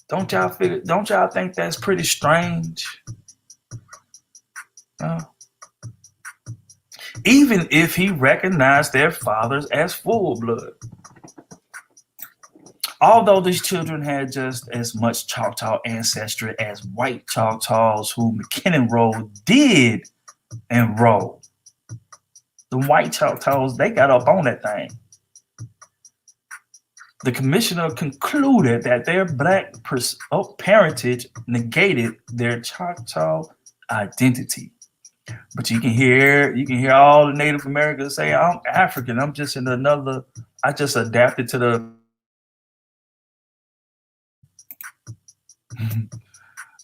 Don't y'all think that's pretty strange? Even if he recognized their fathers as full blood. Although these children had just as much Choctaw ancestry as white Choctaws who McKennon did enroll. The white Choctaws, they got up on that thing. The commissioner concluded that their black parentage negated their Choctaw identity. But you can hear all the Native Americans say, "I'm African. I'm just I just adapted to the."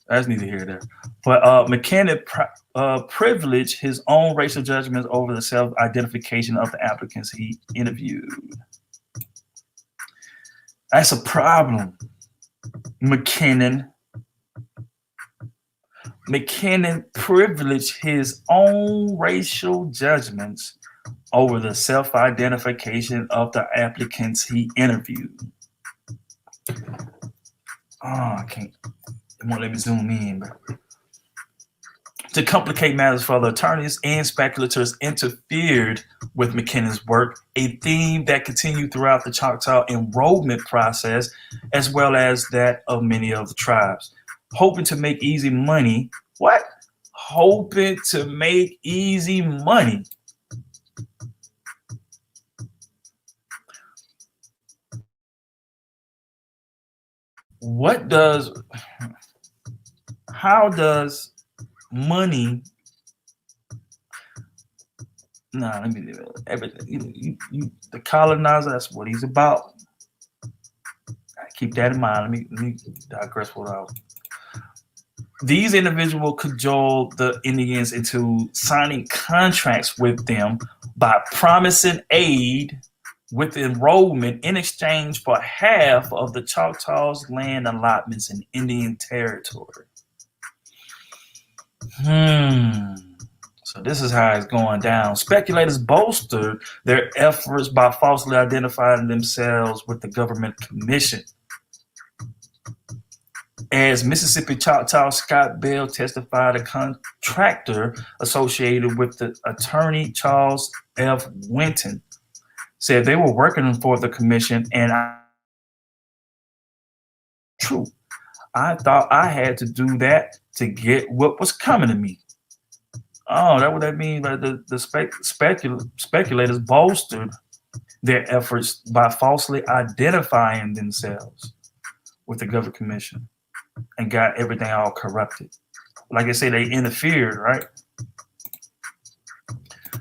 That's neither here nor there. But McKennon privileged his own racial judgments over the self-identification of the applicants he interviewed. That's a problem. McKennon privileged his own racial judgments over the self-identification of the applicants he interviewed. I can't. It won't let me zoom in. To complicate matters further, attorneys and speculators interfered with McKennon's work, a theme that continued throughout the Choctaw enrollment process, as well as that of many of the tribes. Hoping to make easy money. What? Hoping to make easy money. How does money? Let me do it. Everything. The colonizer, that's what he's about. Keep that in mind. Let me digress for that. These individuals cajoled the Indians into signing contracts with them by promising aid with enrollment in exchange for half of the Choctaws' land allotments in Indian territory. So this is how it's going down. Speculators bolstered their efforts by falsely identifying themselves with the government commission. As Mississippi Choctaw Scott Bell testified, a contractor associated with the attorney Charles F. Winton said they were working for the commission, and true. I thought I had to do that to get what was coming to me. Oh, that's what that means. Like the speculators bolstered their efforts by falsely identifying themselves with the government commission and got everything all corrupted. Like I say, they interfered, right?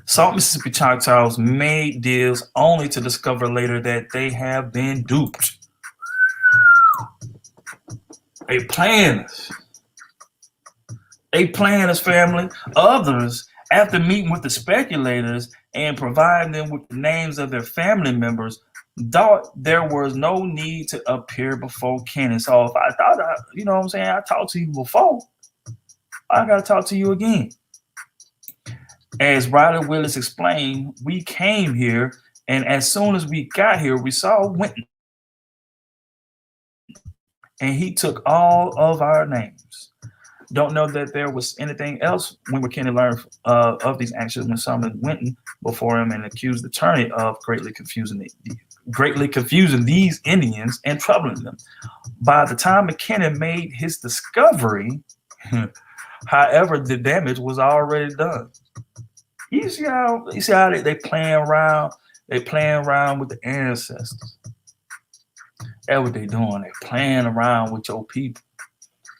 Some Mississippi Choctaws made deals only to discover later that they have been duped. They planned us, family. Others, after meeting with the speculators and providing them with the names of their family members, thought there was no need to appear before Kennon. So if I thought, you know what I'm saying, I talked to you before, I got to talk to you again. As Riley Willis explained, we came here, and as soon as we got here, we saw Winton. And he took all of our names. Don't know that there was anything else when McKennon learned of these actions when summoned Winton before him and accused the attorney of greatly confusing these Indians and troubling them. By the time McKennon made his discovery, however, the damage was already done. You see how they playing around? They playing around with the ancestors. That's what they doing. They playing around with your people,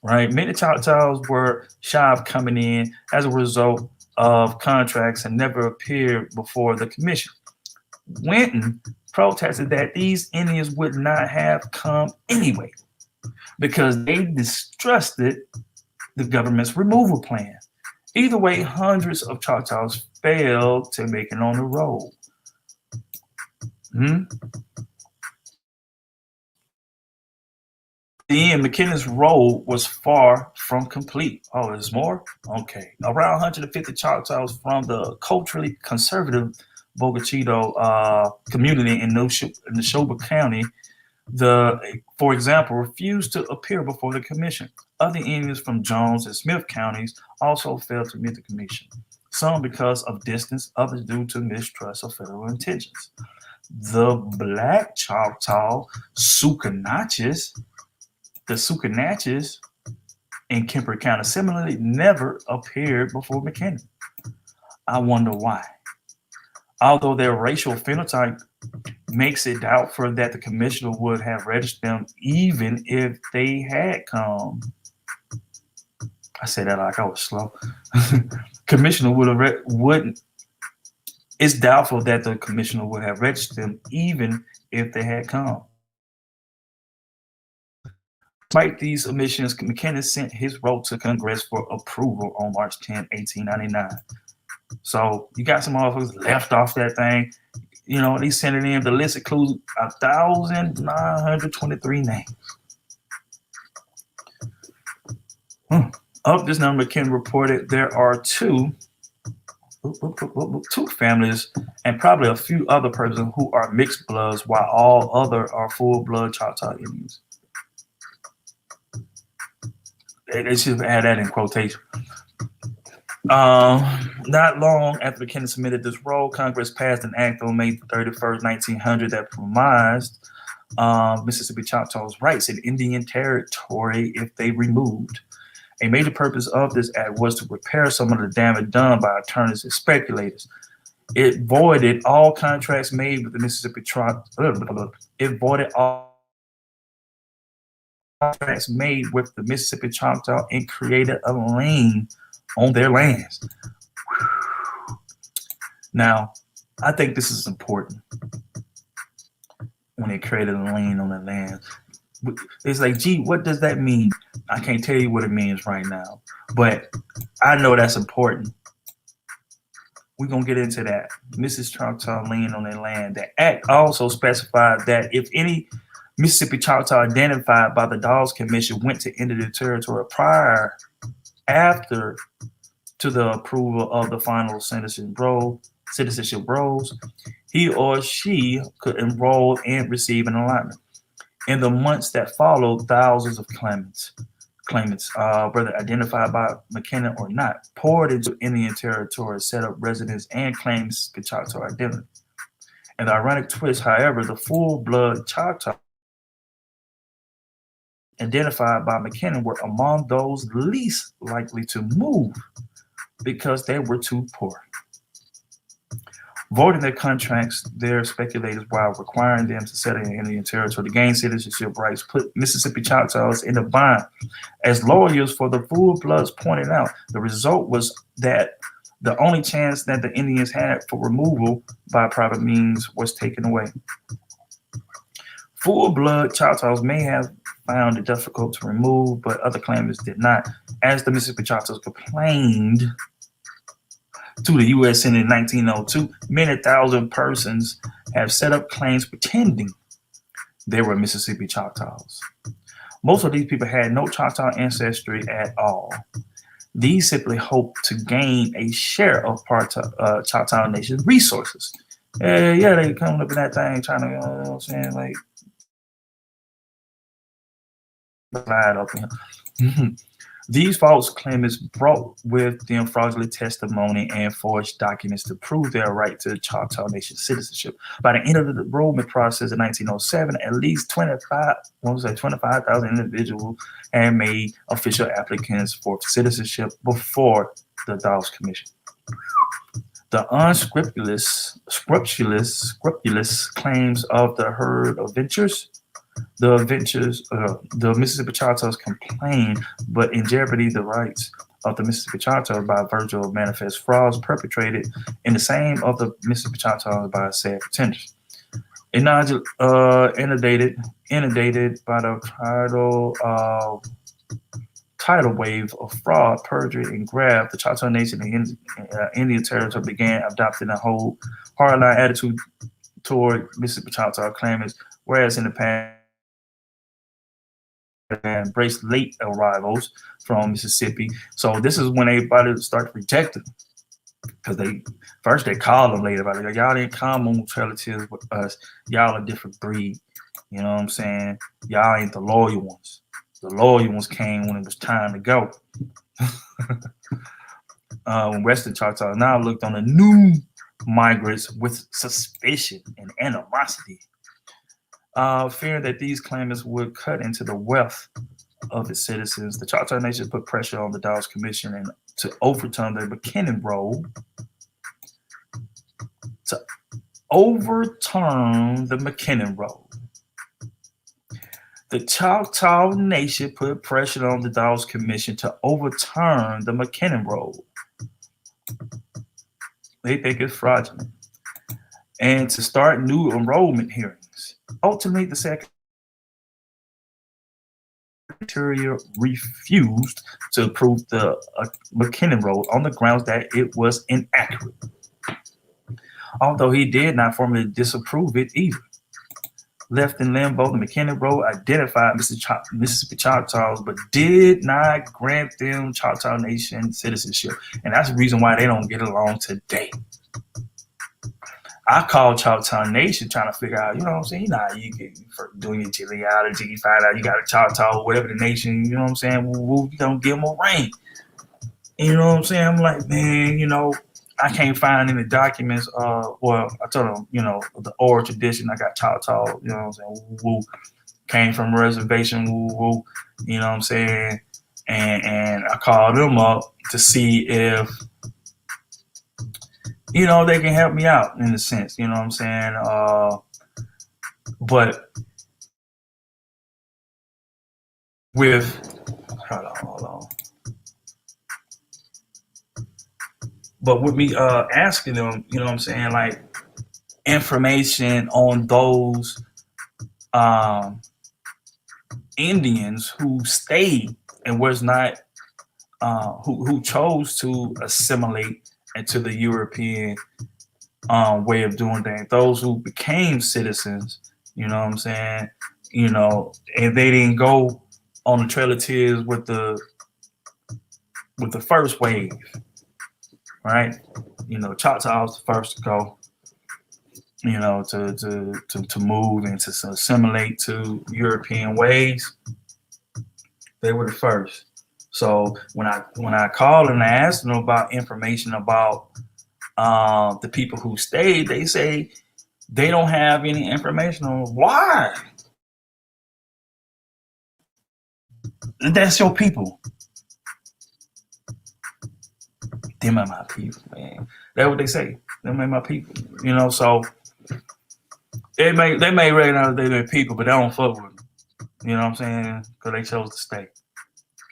right? Many Choctaws were shy of coming in as a result of contracts and never appeared before the commission. Winton protested that these Indians would not have come anyway because they distrusted the government's removal plan. Either way, hundreds of Choctaws failed to make it on the road. And McKennon's role was far from complete. Oh, there's more? Okay. Around 150 Choctaws from the culturally conservative Bogachito community in Neshoba County, for example, refused to appear before the commission. Other Indians from Jones and Smith counties also failed to meet the commission, some because of distance, others due to mistrust of federal intentions. The Black Choctaw the Sukanatches in Kemper County similarly never appeared before McKennon. I wonder why. Although their racial phenotype makes it doubtful that the commissioner would have registered them even if they had come. I said that like I was slow. Commissioner wouldn't. It's doubtful that the commissioner would have registered them even if they had come. Despite these omissions, McKennon sent his roll to Congress for approval on March 10, 1899. So you got some motherfuckers left off that thing. You know, they sent it in. The list includes 1,923 names. Of this number, McKennon reported there are two families and probably a few other persons who are mixed bloods, while all other are full-blood Choctaw Indians. They should add that in quotation. Not long after McKennon submitted this role, Congress passed an act on May 31st, 1900 that promised Mississippi Choctaws' rights in Indian territory if they removed. A major purpose of this act was to repair some of the damage done by attorneys and speculators. It voided all contracts made with the Mississippi Choctaw. It voided all contracts made with the Mississippi Choctaw and created a lien on their lands. Now, I think this is important. When they created a lien on the land, it's like, gee, what does that mean? I can't tell you what it means right now, but I know that's important. We're going to get into that. Mrs. Choctaw lien on their land. The act also specified that if any Mississippi Choctaw identified by the Dawes Commission went to Indian territory after to the approval of the final citizenship rolls, he or she could enroll and receive an allotment. In the months that followed, thousands of claimants, whether identified by McKennon or not, poured into Indian territory, set up residence, and claimed Choctaw identity. And the ironic twist, however, the full-blood Choctaw identified by McKennon were among those least likely to move because they were too poor. Voiding their contracts, their speculators, while requiring them to settle in Indian territory to gain citizenship rights, put Mississippi Choctaws in a bind. As lawyers for the full-bloods pointed out, the result was that the only chance that the Indians had for removal by private means was taken away. Full-blood Choctaws may have found it difficult to remove, but other claimants did not. As the Mississippi Choctaws complained to the U.S. Senate in 1902, many thousand persons have set up claims pretending they were Mississippi Choctaws. Most of these people had no Choctaw ancestry at all. These simply hoped to gain a share of Choctaw Nation's resources. Yeah, they coming up in that thing trying to, you know what I'm saying, like, slide up here. These false claimants brought with them fraudulent testimony and forged documents to prove their right to Choctaw Nation citizenship. By the end of the enrollment process in 1907, at least 25,000 individuals had made official applicants for citizenship before the Dawes Commission. The unscrupulous claims of the herd adventurers, the Mississippi Choctaws complained, but in jeopardy the rights of the Mississippi Choctaws by virtue of manifest frauds perpetrated in the same of the Mississippi Choctaws by said pretenders. Inundated by the tidal wave of fraud, perjury, and graft, the Choctaw Nation and Indian territory began adopting a whole hardline attitude toward Mississippi Choctaw claimants, whereas in the past embraced late arrivals from Mississippi. So this is when everybody started rejecting, because they called them later, like, y'all didn't come on relatives with us, y'all a different breed. You know what I'm saying? Y'all ain't the loyal ones. The loyal ones came when it was time to go. When Western Choctaws now looked on the new migrants with suspicion and animosity, fearing that these claimants would cut into the wealth of its citizens. The Choctaw Nation put pressure on the Dawes Commission and to overturn the McKennon role. The Choctaw Nation put pressure on the Dawes Commission to overturn the McKennon role. They think it's fraudulent. And to start new enrollment hearings. Ultimately, the Secretary refused to approve the McKennon role on the grounds that it was inaccurate, although he did not formally disapprove it either. left in limbo. The McKennon Road identified Mississippi Choctaws, but did not grant them Choctaw Nation citizenship. And that's the reason why they don't get along today. I called Choctaw Nation trying to figure out, you know what I'm saying? You know how you get doing your genealogy, you find out you got a Choctaw, whatever the nation, you know what I'm saying? You don't give them a ring. You know what I'm saying? I'm like, man, you know, I can't find any documents. Well, I told them, you know, the oral tradition. I got Choctaw, you know what I'm saying? Woo, came from a reservation, woo, you know what I'm saying? And I called them up to see if, you know, they can help me out in a sense, you know what I'm saying? But hold on. But with me asking them, you know what I'm saying, like information on those Indians who stayed and was not, who chose to assimilate into the European way of doing things. Those who became citizens, you know what I'm saying, you know, and they didn't go on the Trail of Tears with the first wave. Right, you know, Choctaw was the first to go, you know, to move and to assimilate to European ways. They were the first. So when I called and I asked them about information about the people who stayed, they say they don't have any information on why. That's your people. Them are my people, man. That's what they say. Them are my people. You know, so they may recognize they're their people, but they don't fuck with them. You know what I'm saying? Because they chose to stay.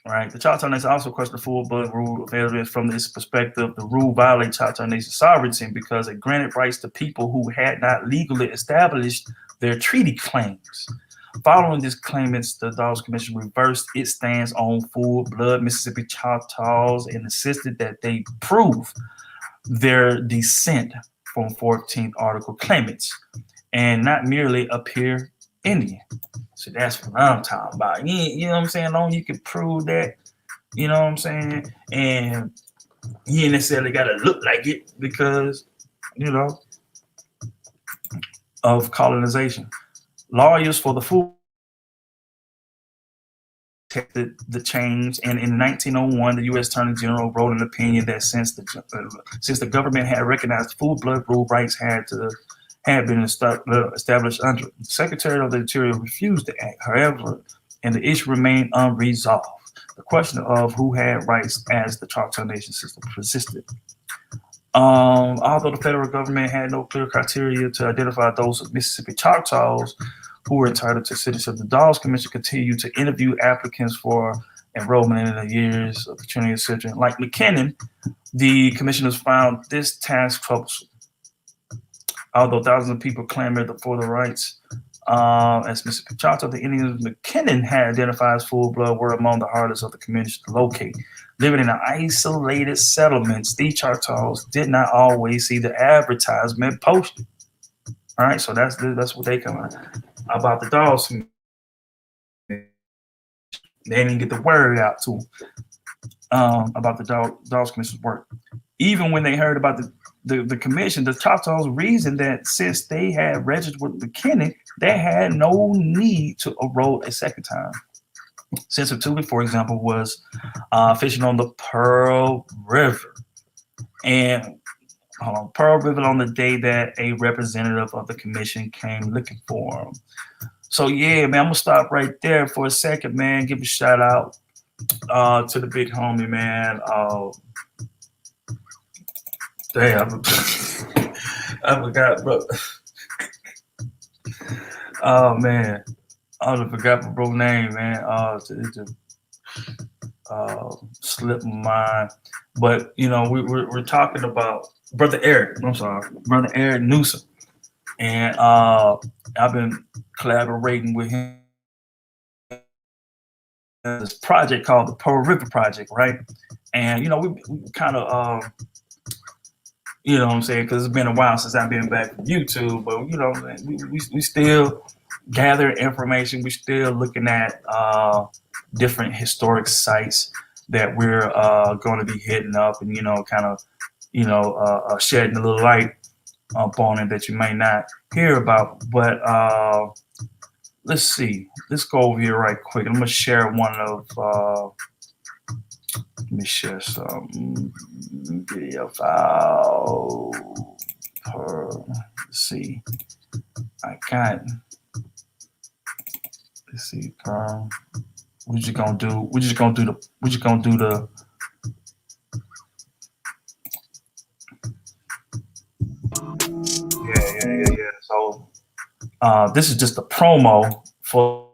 Right? The Choctaw Nation also questioned the full-blood rule of evidence from this perspective. The rule violates Choctaw Nation sovereignty because it granted rights to people who had not legally established their treaty claims. Following this claimants, the Dawes Commission reversed its stance on full-blood Mississippi Choctaws and insisted that they prove their descent from 14th Article claimants and not merely appear Indian. So that's what I'm talking about. You know what I'm saying? Long you can prove that, you know what I'm saying? And you ain't necessarily got to look like it because, you know, of colonization. Lawyers for the full the change, and in 1901, the U.S. Attorney General wrote an opinion that since the government had recognized full-blood rule, rights had been established under it. The Secretary of the Interior refused the act, however, and the issue remained unresolved. The question of who had rights as the Choctaw Nation system persisted. Although the federal government had no clear criteria to identify those of Mississippi Choctaws who were entitled to citizenship, the Dawes Commission continued to interview applicants for enrollment in the years of the 20th century. Like McKennon, the commissioners found this task troublesome. Although thousands of people clamored for the rights as Mississippi Choctaw, the Indians McKennon had identified as full-blood were among the hardest of the communities to locate. Living in isolated settlements, these Choctaws did not always see the advertisement posted. All right, so that's what they come out about the Dawes. They didn't get the word out to them about the Dawes Commission's work. Even when they heard about the commission, the Choctaws reasoned that since they had registered with McKennon, they had no need to enroll a second time. Sensitivity, for example, was fishing on the Pearl River. And Pearl River on the day that a representative of the commission came looking for them. So yeah, man, I'm gonna stop right there for a second, man. Give a shout out to the big homie, man. Damn, I forgot, bro. Oh man, I forgot my bro name, man. Slipped my mind. But you know, we're talking about Brother Eric. I'm sorry, Brother Eric Newsom, and I've been collaborating with him in this project called the Pearl River Project, right? And you know, we kind of you know what I'm saying, because it's been a while since I've been back from YouTube, but you know, we still gather information. We're still looking at different historic sites that we're going to be hitting up and, kind of, shedding a little light upon it that you may not hear about. But let's see. Let's go over here right quick. I'm going to share one of, let me share some video file. Let's see. I got, let's see, we're just gonna do the yeah. So this is just a promo for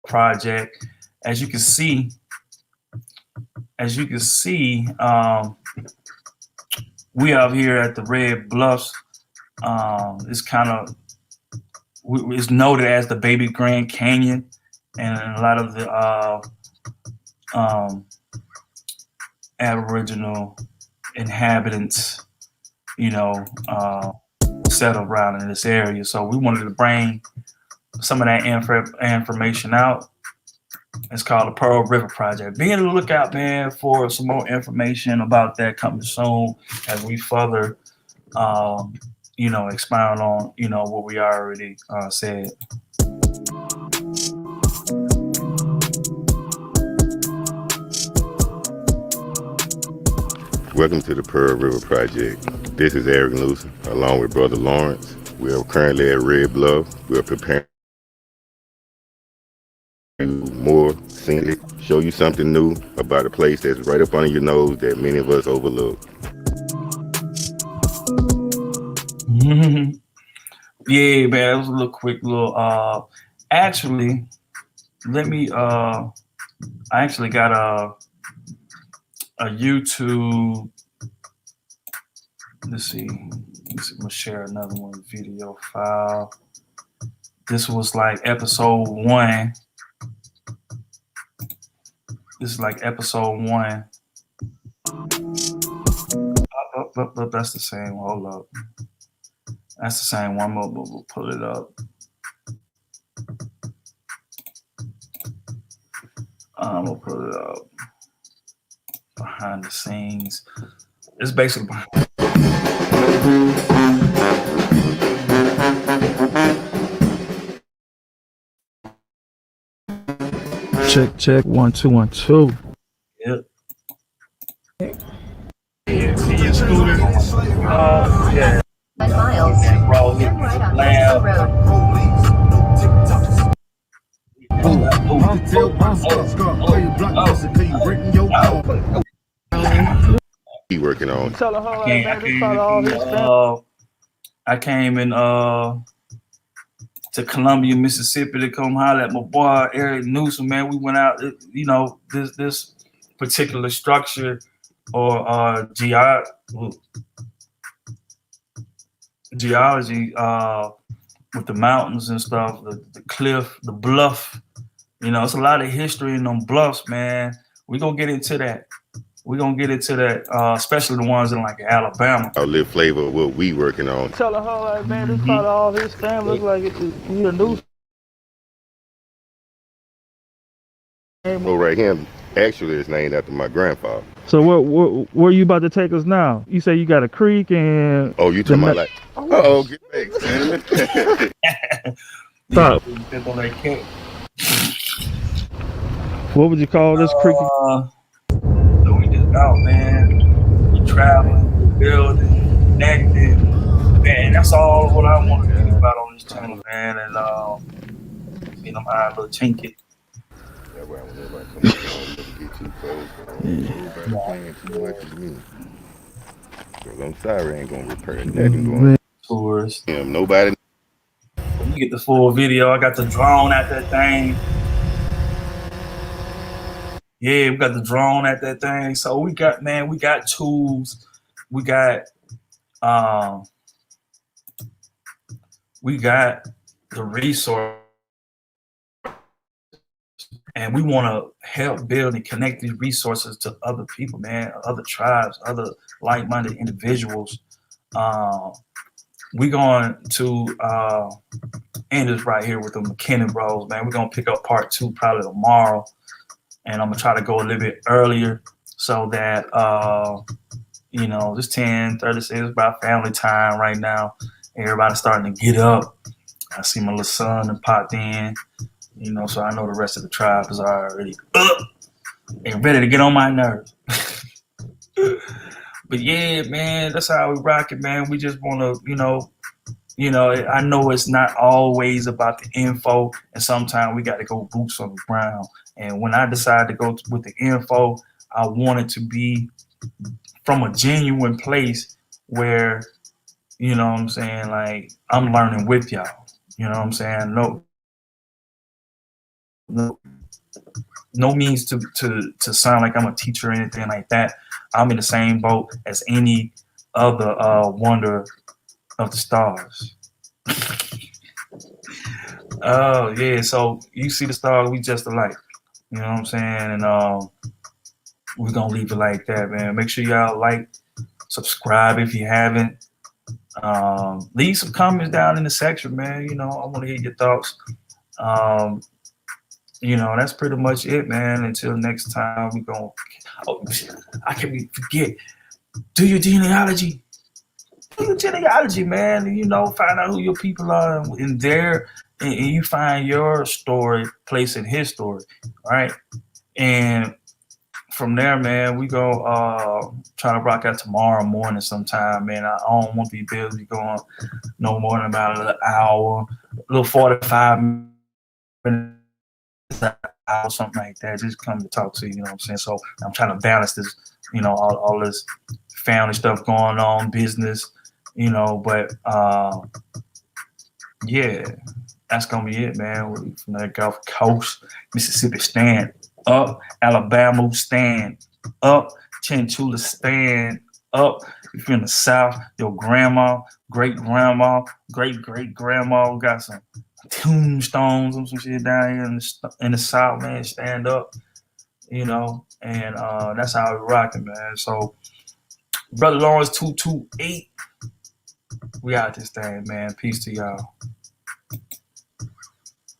the project. As you can see, we out here at the Red Bluffs. It's kind of, it's noted as the Baby Grand Canyon, and a lot of the Aboriginal inhabitants, settle around in this area. So we wanted to bring some of that information out. It's called the Pearl River Project. Be on the lookout, man, for some more information about that coming soon as we further, expound on, what we already said. Welcome to the Pearl River Project. This is Eric Newsom, along with Brother Lawrence. We are currently at Red Bluff. We are preparing more scenic, show you something new about a place that's right up under your nose that many of us overlook. Yeah, man, it was a little quick actually, let me I actually got a YouTube, let's see, we'll share another one video file. This was like episode 1. This is like episode 1. Oh, that's the same. Hold up. That's the same one. We'll pull it up. We'll put it up. Behind the scenes. It's basically check 1 2 1 2. Yep. Yeah, yeah. 5 miles. Turn right on West Road. He working on. I came in to Columbia, Mississippi to come holler at my boy Eric Newsom, man. We went out, this particular structure or geology with the mountains and stuff, the cliff, the bluff. It's a lot of history in them bluffs, man. We're gonna get into that. Especially the ones in like Alabama. Our little flavor of what we working on. Tell her, like, man, this part of all his family look like it's a new. So right here, actually, it's named after my grandfather. So where you about to take us now? You say you got a creek and. Oh, you talking about like? Oh, get back, man. Stop. What would you call this creek? So we just out, man. We traveling, we building, connected, man. That's all what I want to think about on this channel, man. And see them eye a little chinky. That's why when everybody comes along, get too close. Everybody playing too much with me. Cause I'm sorry, I ain't gonna repair nothing going. Tours. Nobody. You get the full video. I got the drone at that thing. Yeah, we got the drone at that thing. So we got tools. We got the resource. And we want to help build and connect these resources to other people, man, other tribes, other like-minded individuals. we going to end this right here with the McKennon bros, man. We're gonna pick up part 2 probably tomorrow, and I'm gonna try to go a little bit earlier so that you know, it's 10:36, it's about family time right now. Everybody's starting to get up. I see my little son and popped in, you know, so I know the rest of the tribe is already up and ready to get on my nerves. But yeah, man, that's how we rock it, man. We just want to, you know, I know it's not always about the info, and sometimes we got to go boots on the ground. And when I decided to go with the info, I wanted to be from a genuine place where, you know what I'm saying, like, I'm learning with y'all. You know what I'm saying? No means to sound like I'm a teacher or anything like that. I'm in the same boat as any other wonder of the stars. Oh yeah, so you see the stars, we just alike. You know what I'm saying? And we're gonna leave it like that, man. Make sure y'all like, subscribe if you haven't. Leave some comments down in the section, man. You know, I want to hear your thoughts. You know, that's pretty much it, man. Until next time, we gonna. Oh, I can't forget. Do your genealogy. Do your genealogy, man. You know, find out who your people are in there, and you find your story place in his story, right? And from there, man, we go try to rock out tomorrow morning sometime, man. I don't want to be busy going no more than about an hour, a little 45 minutes, or something like that. Just come to talk to you, you know what I'm saying? So I'm trying to balance this, you know, all this family stuff going on, business, you know, but yeah, that's gonna be it, man. From the Gulf Coast, Mississippi stand up, Alabama stand up, Chinchula stand up. If you're in the South, your grandma, great-grandma, great-great-grandma got some tombstones and some shit down here in the South, man. Stand up, you know, and that's how we rocking, man. So, Brother Lawrence 228, we out this thing, man. Peace to y'all.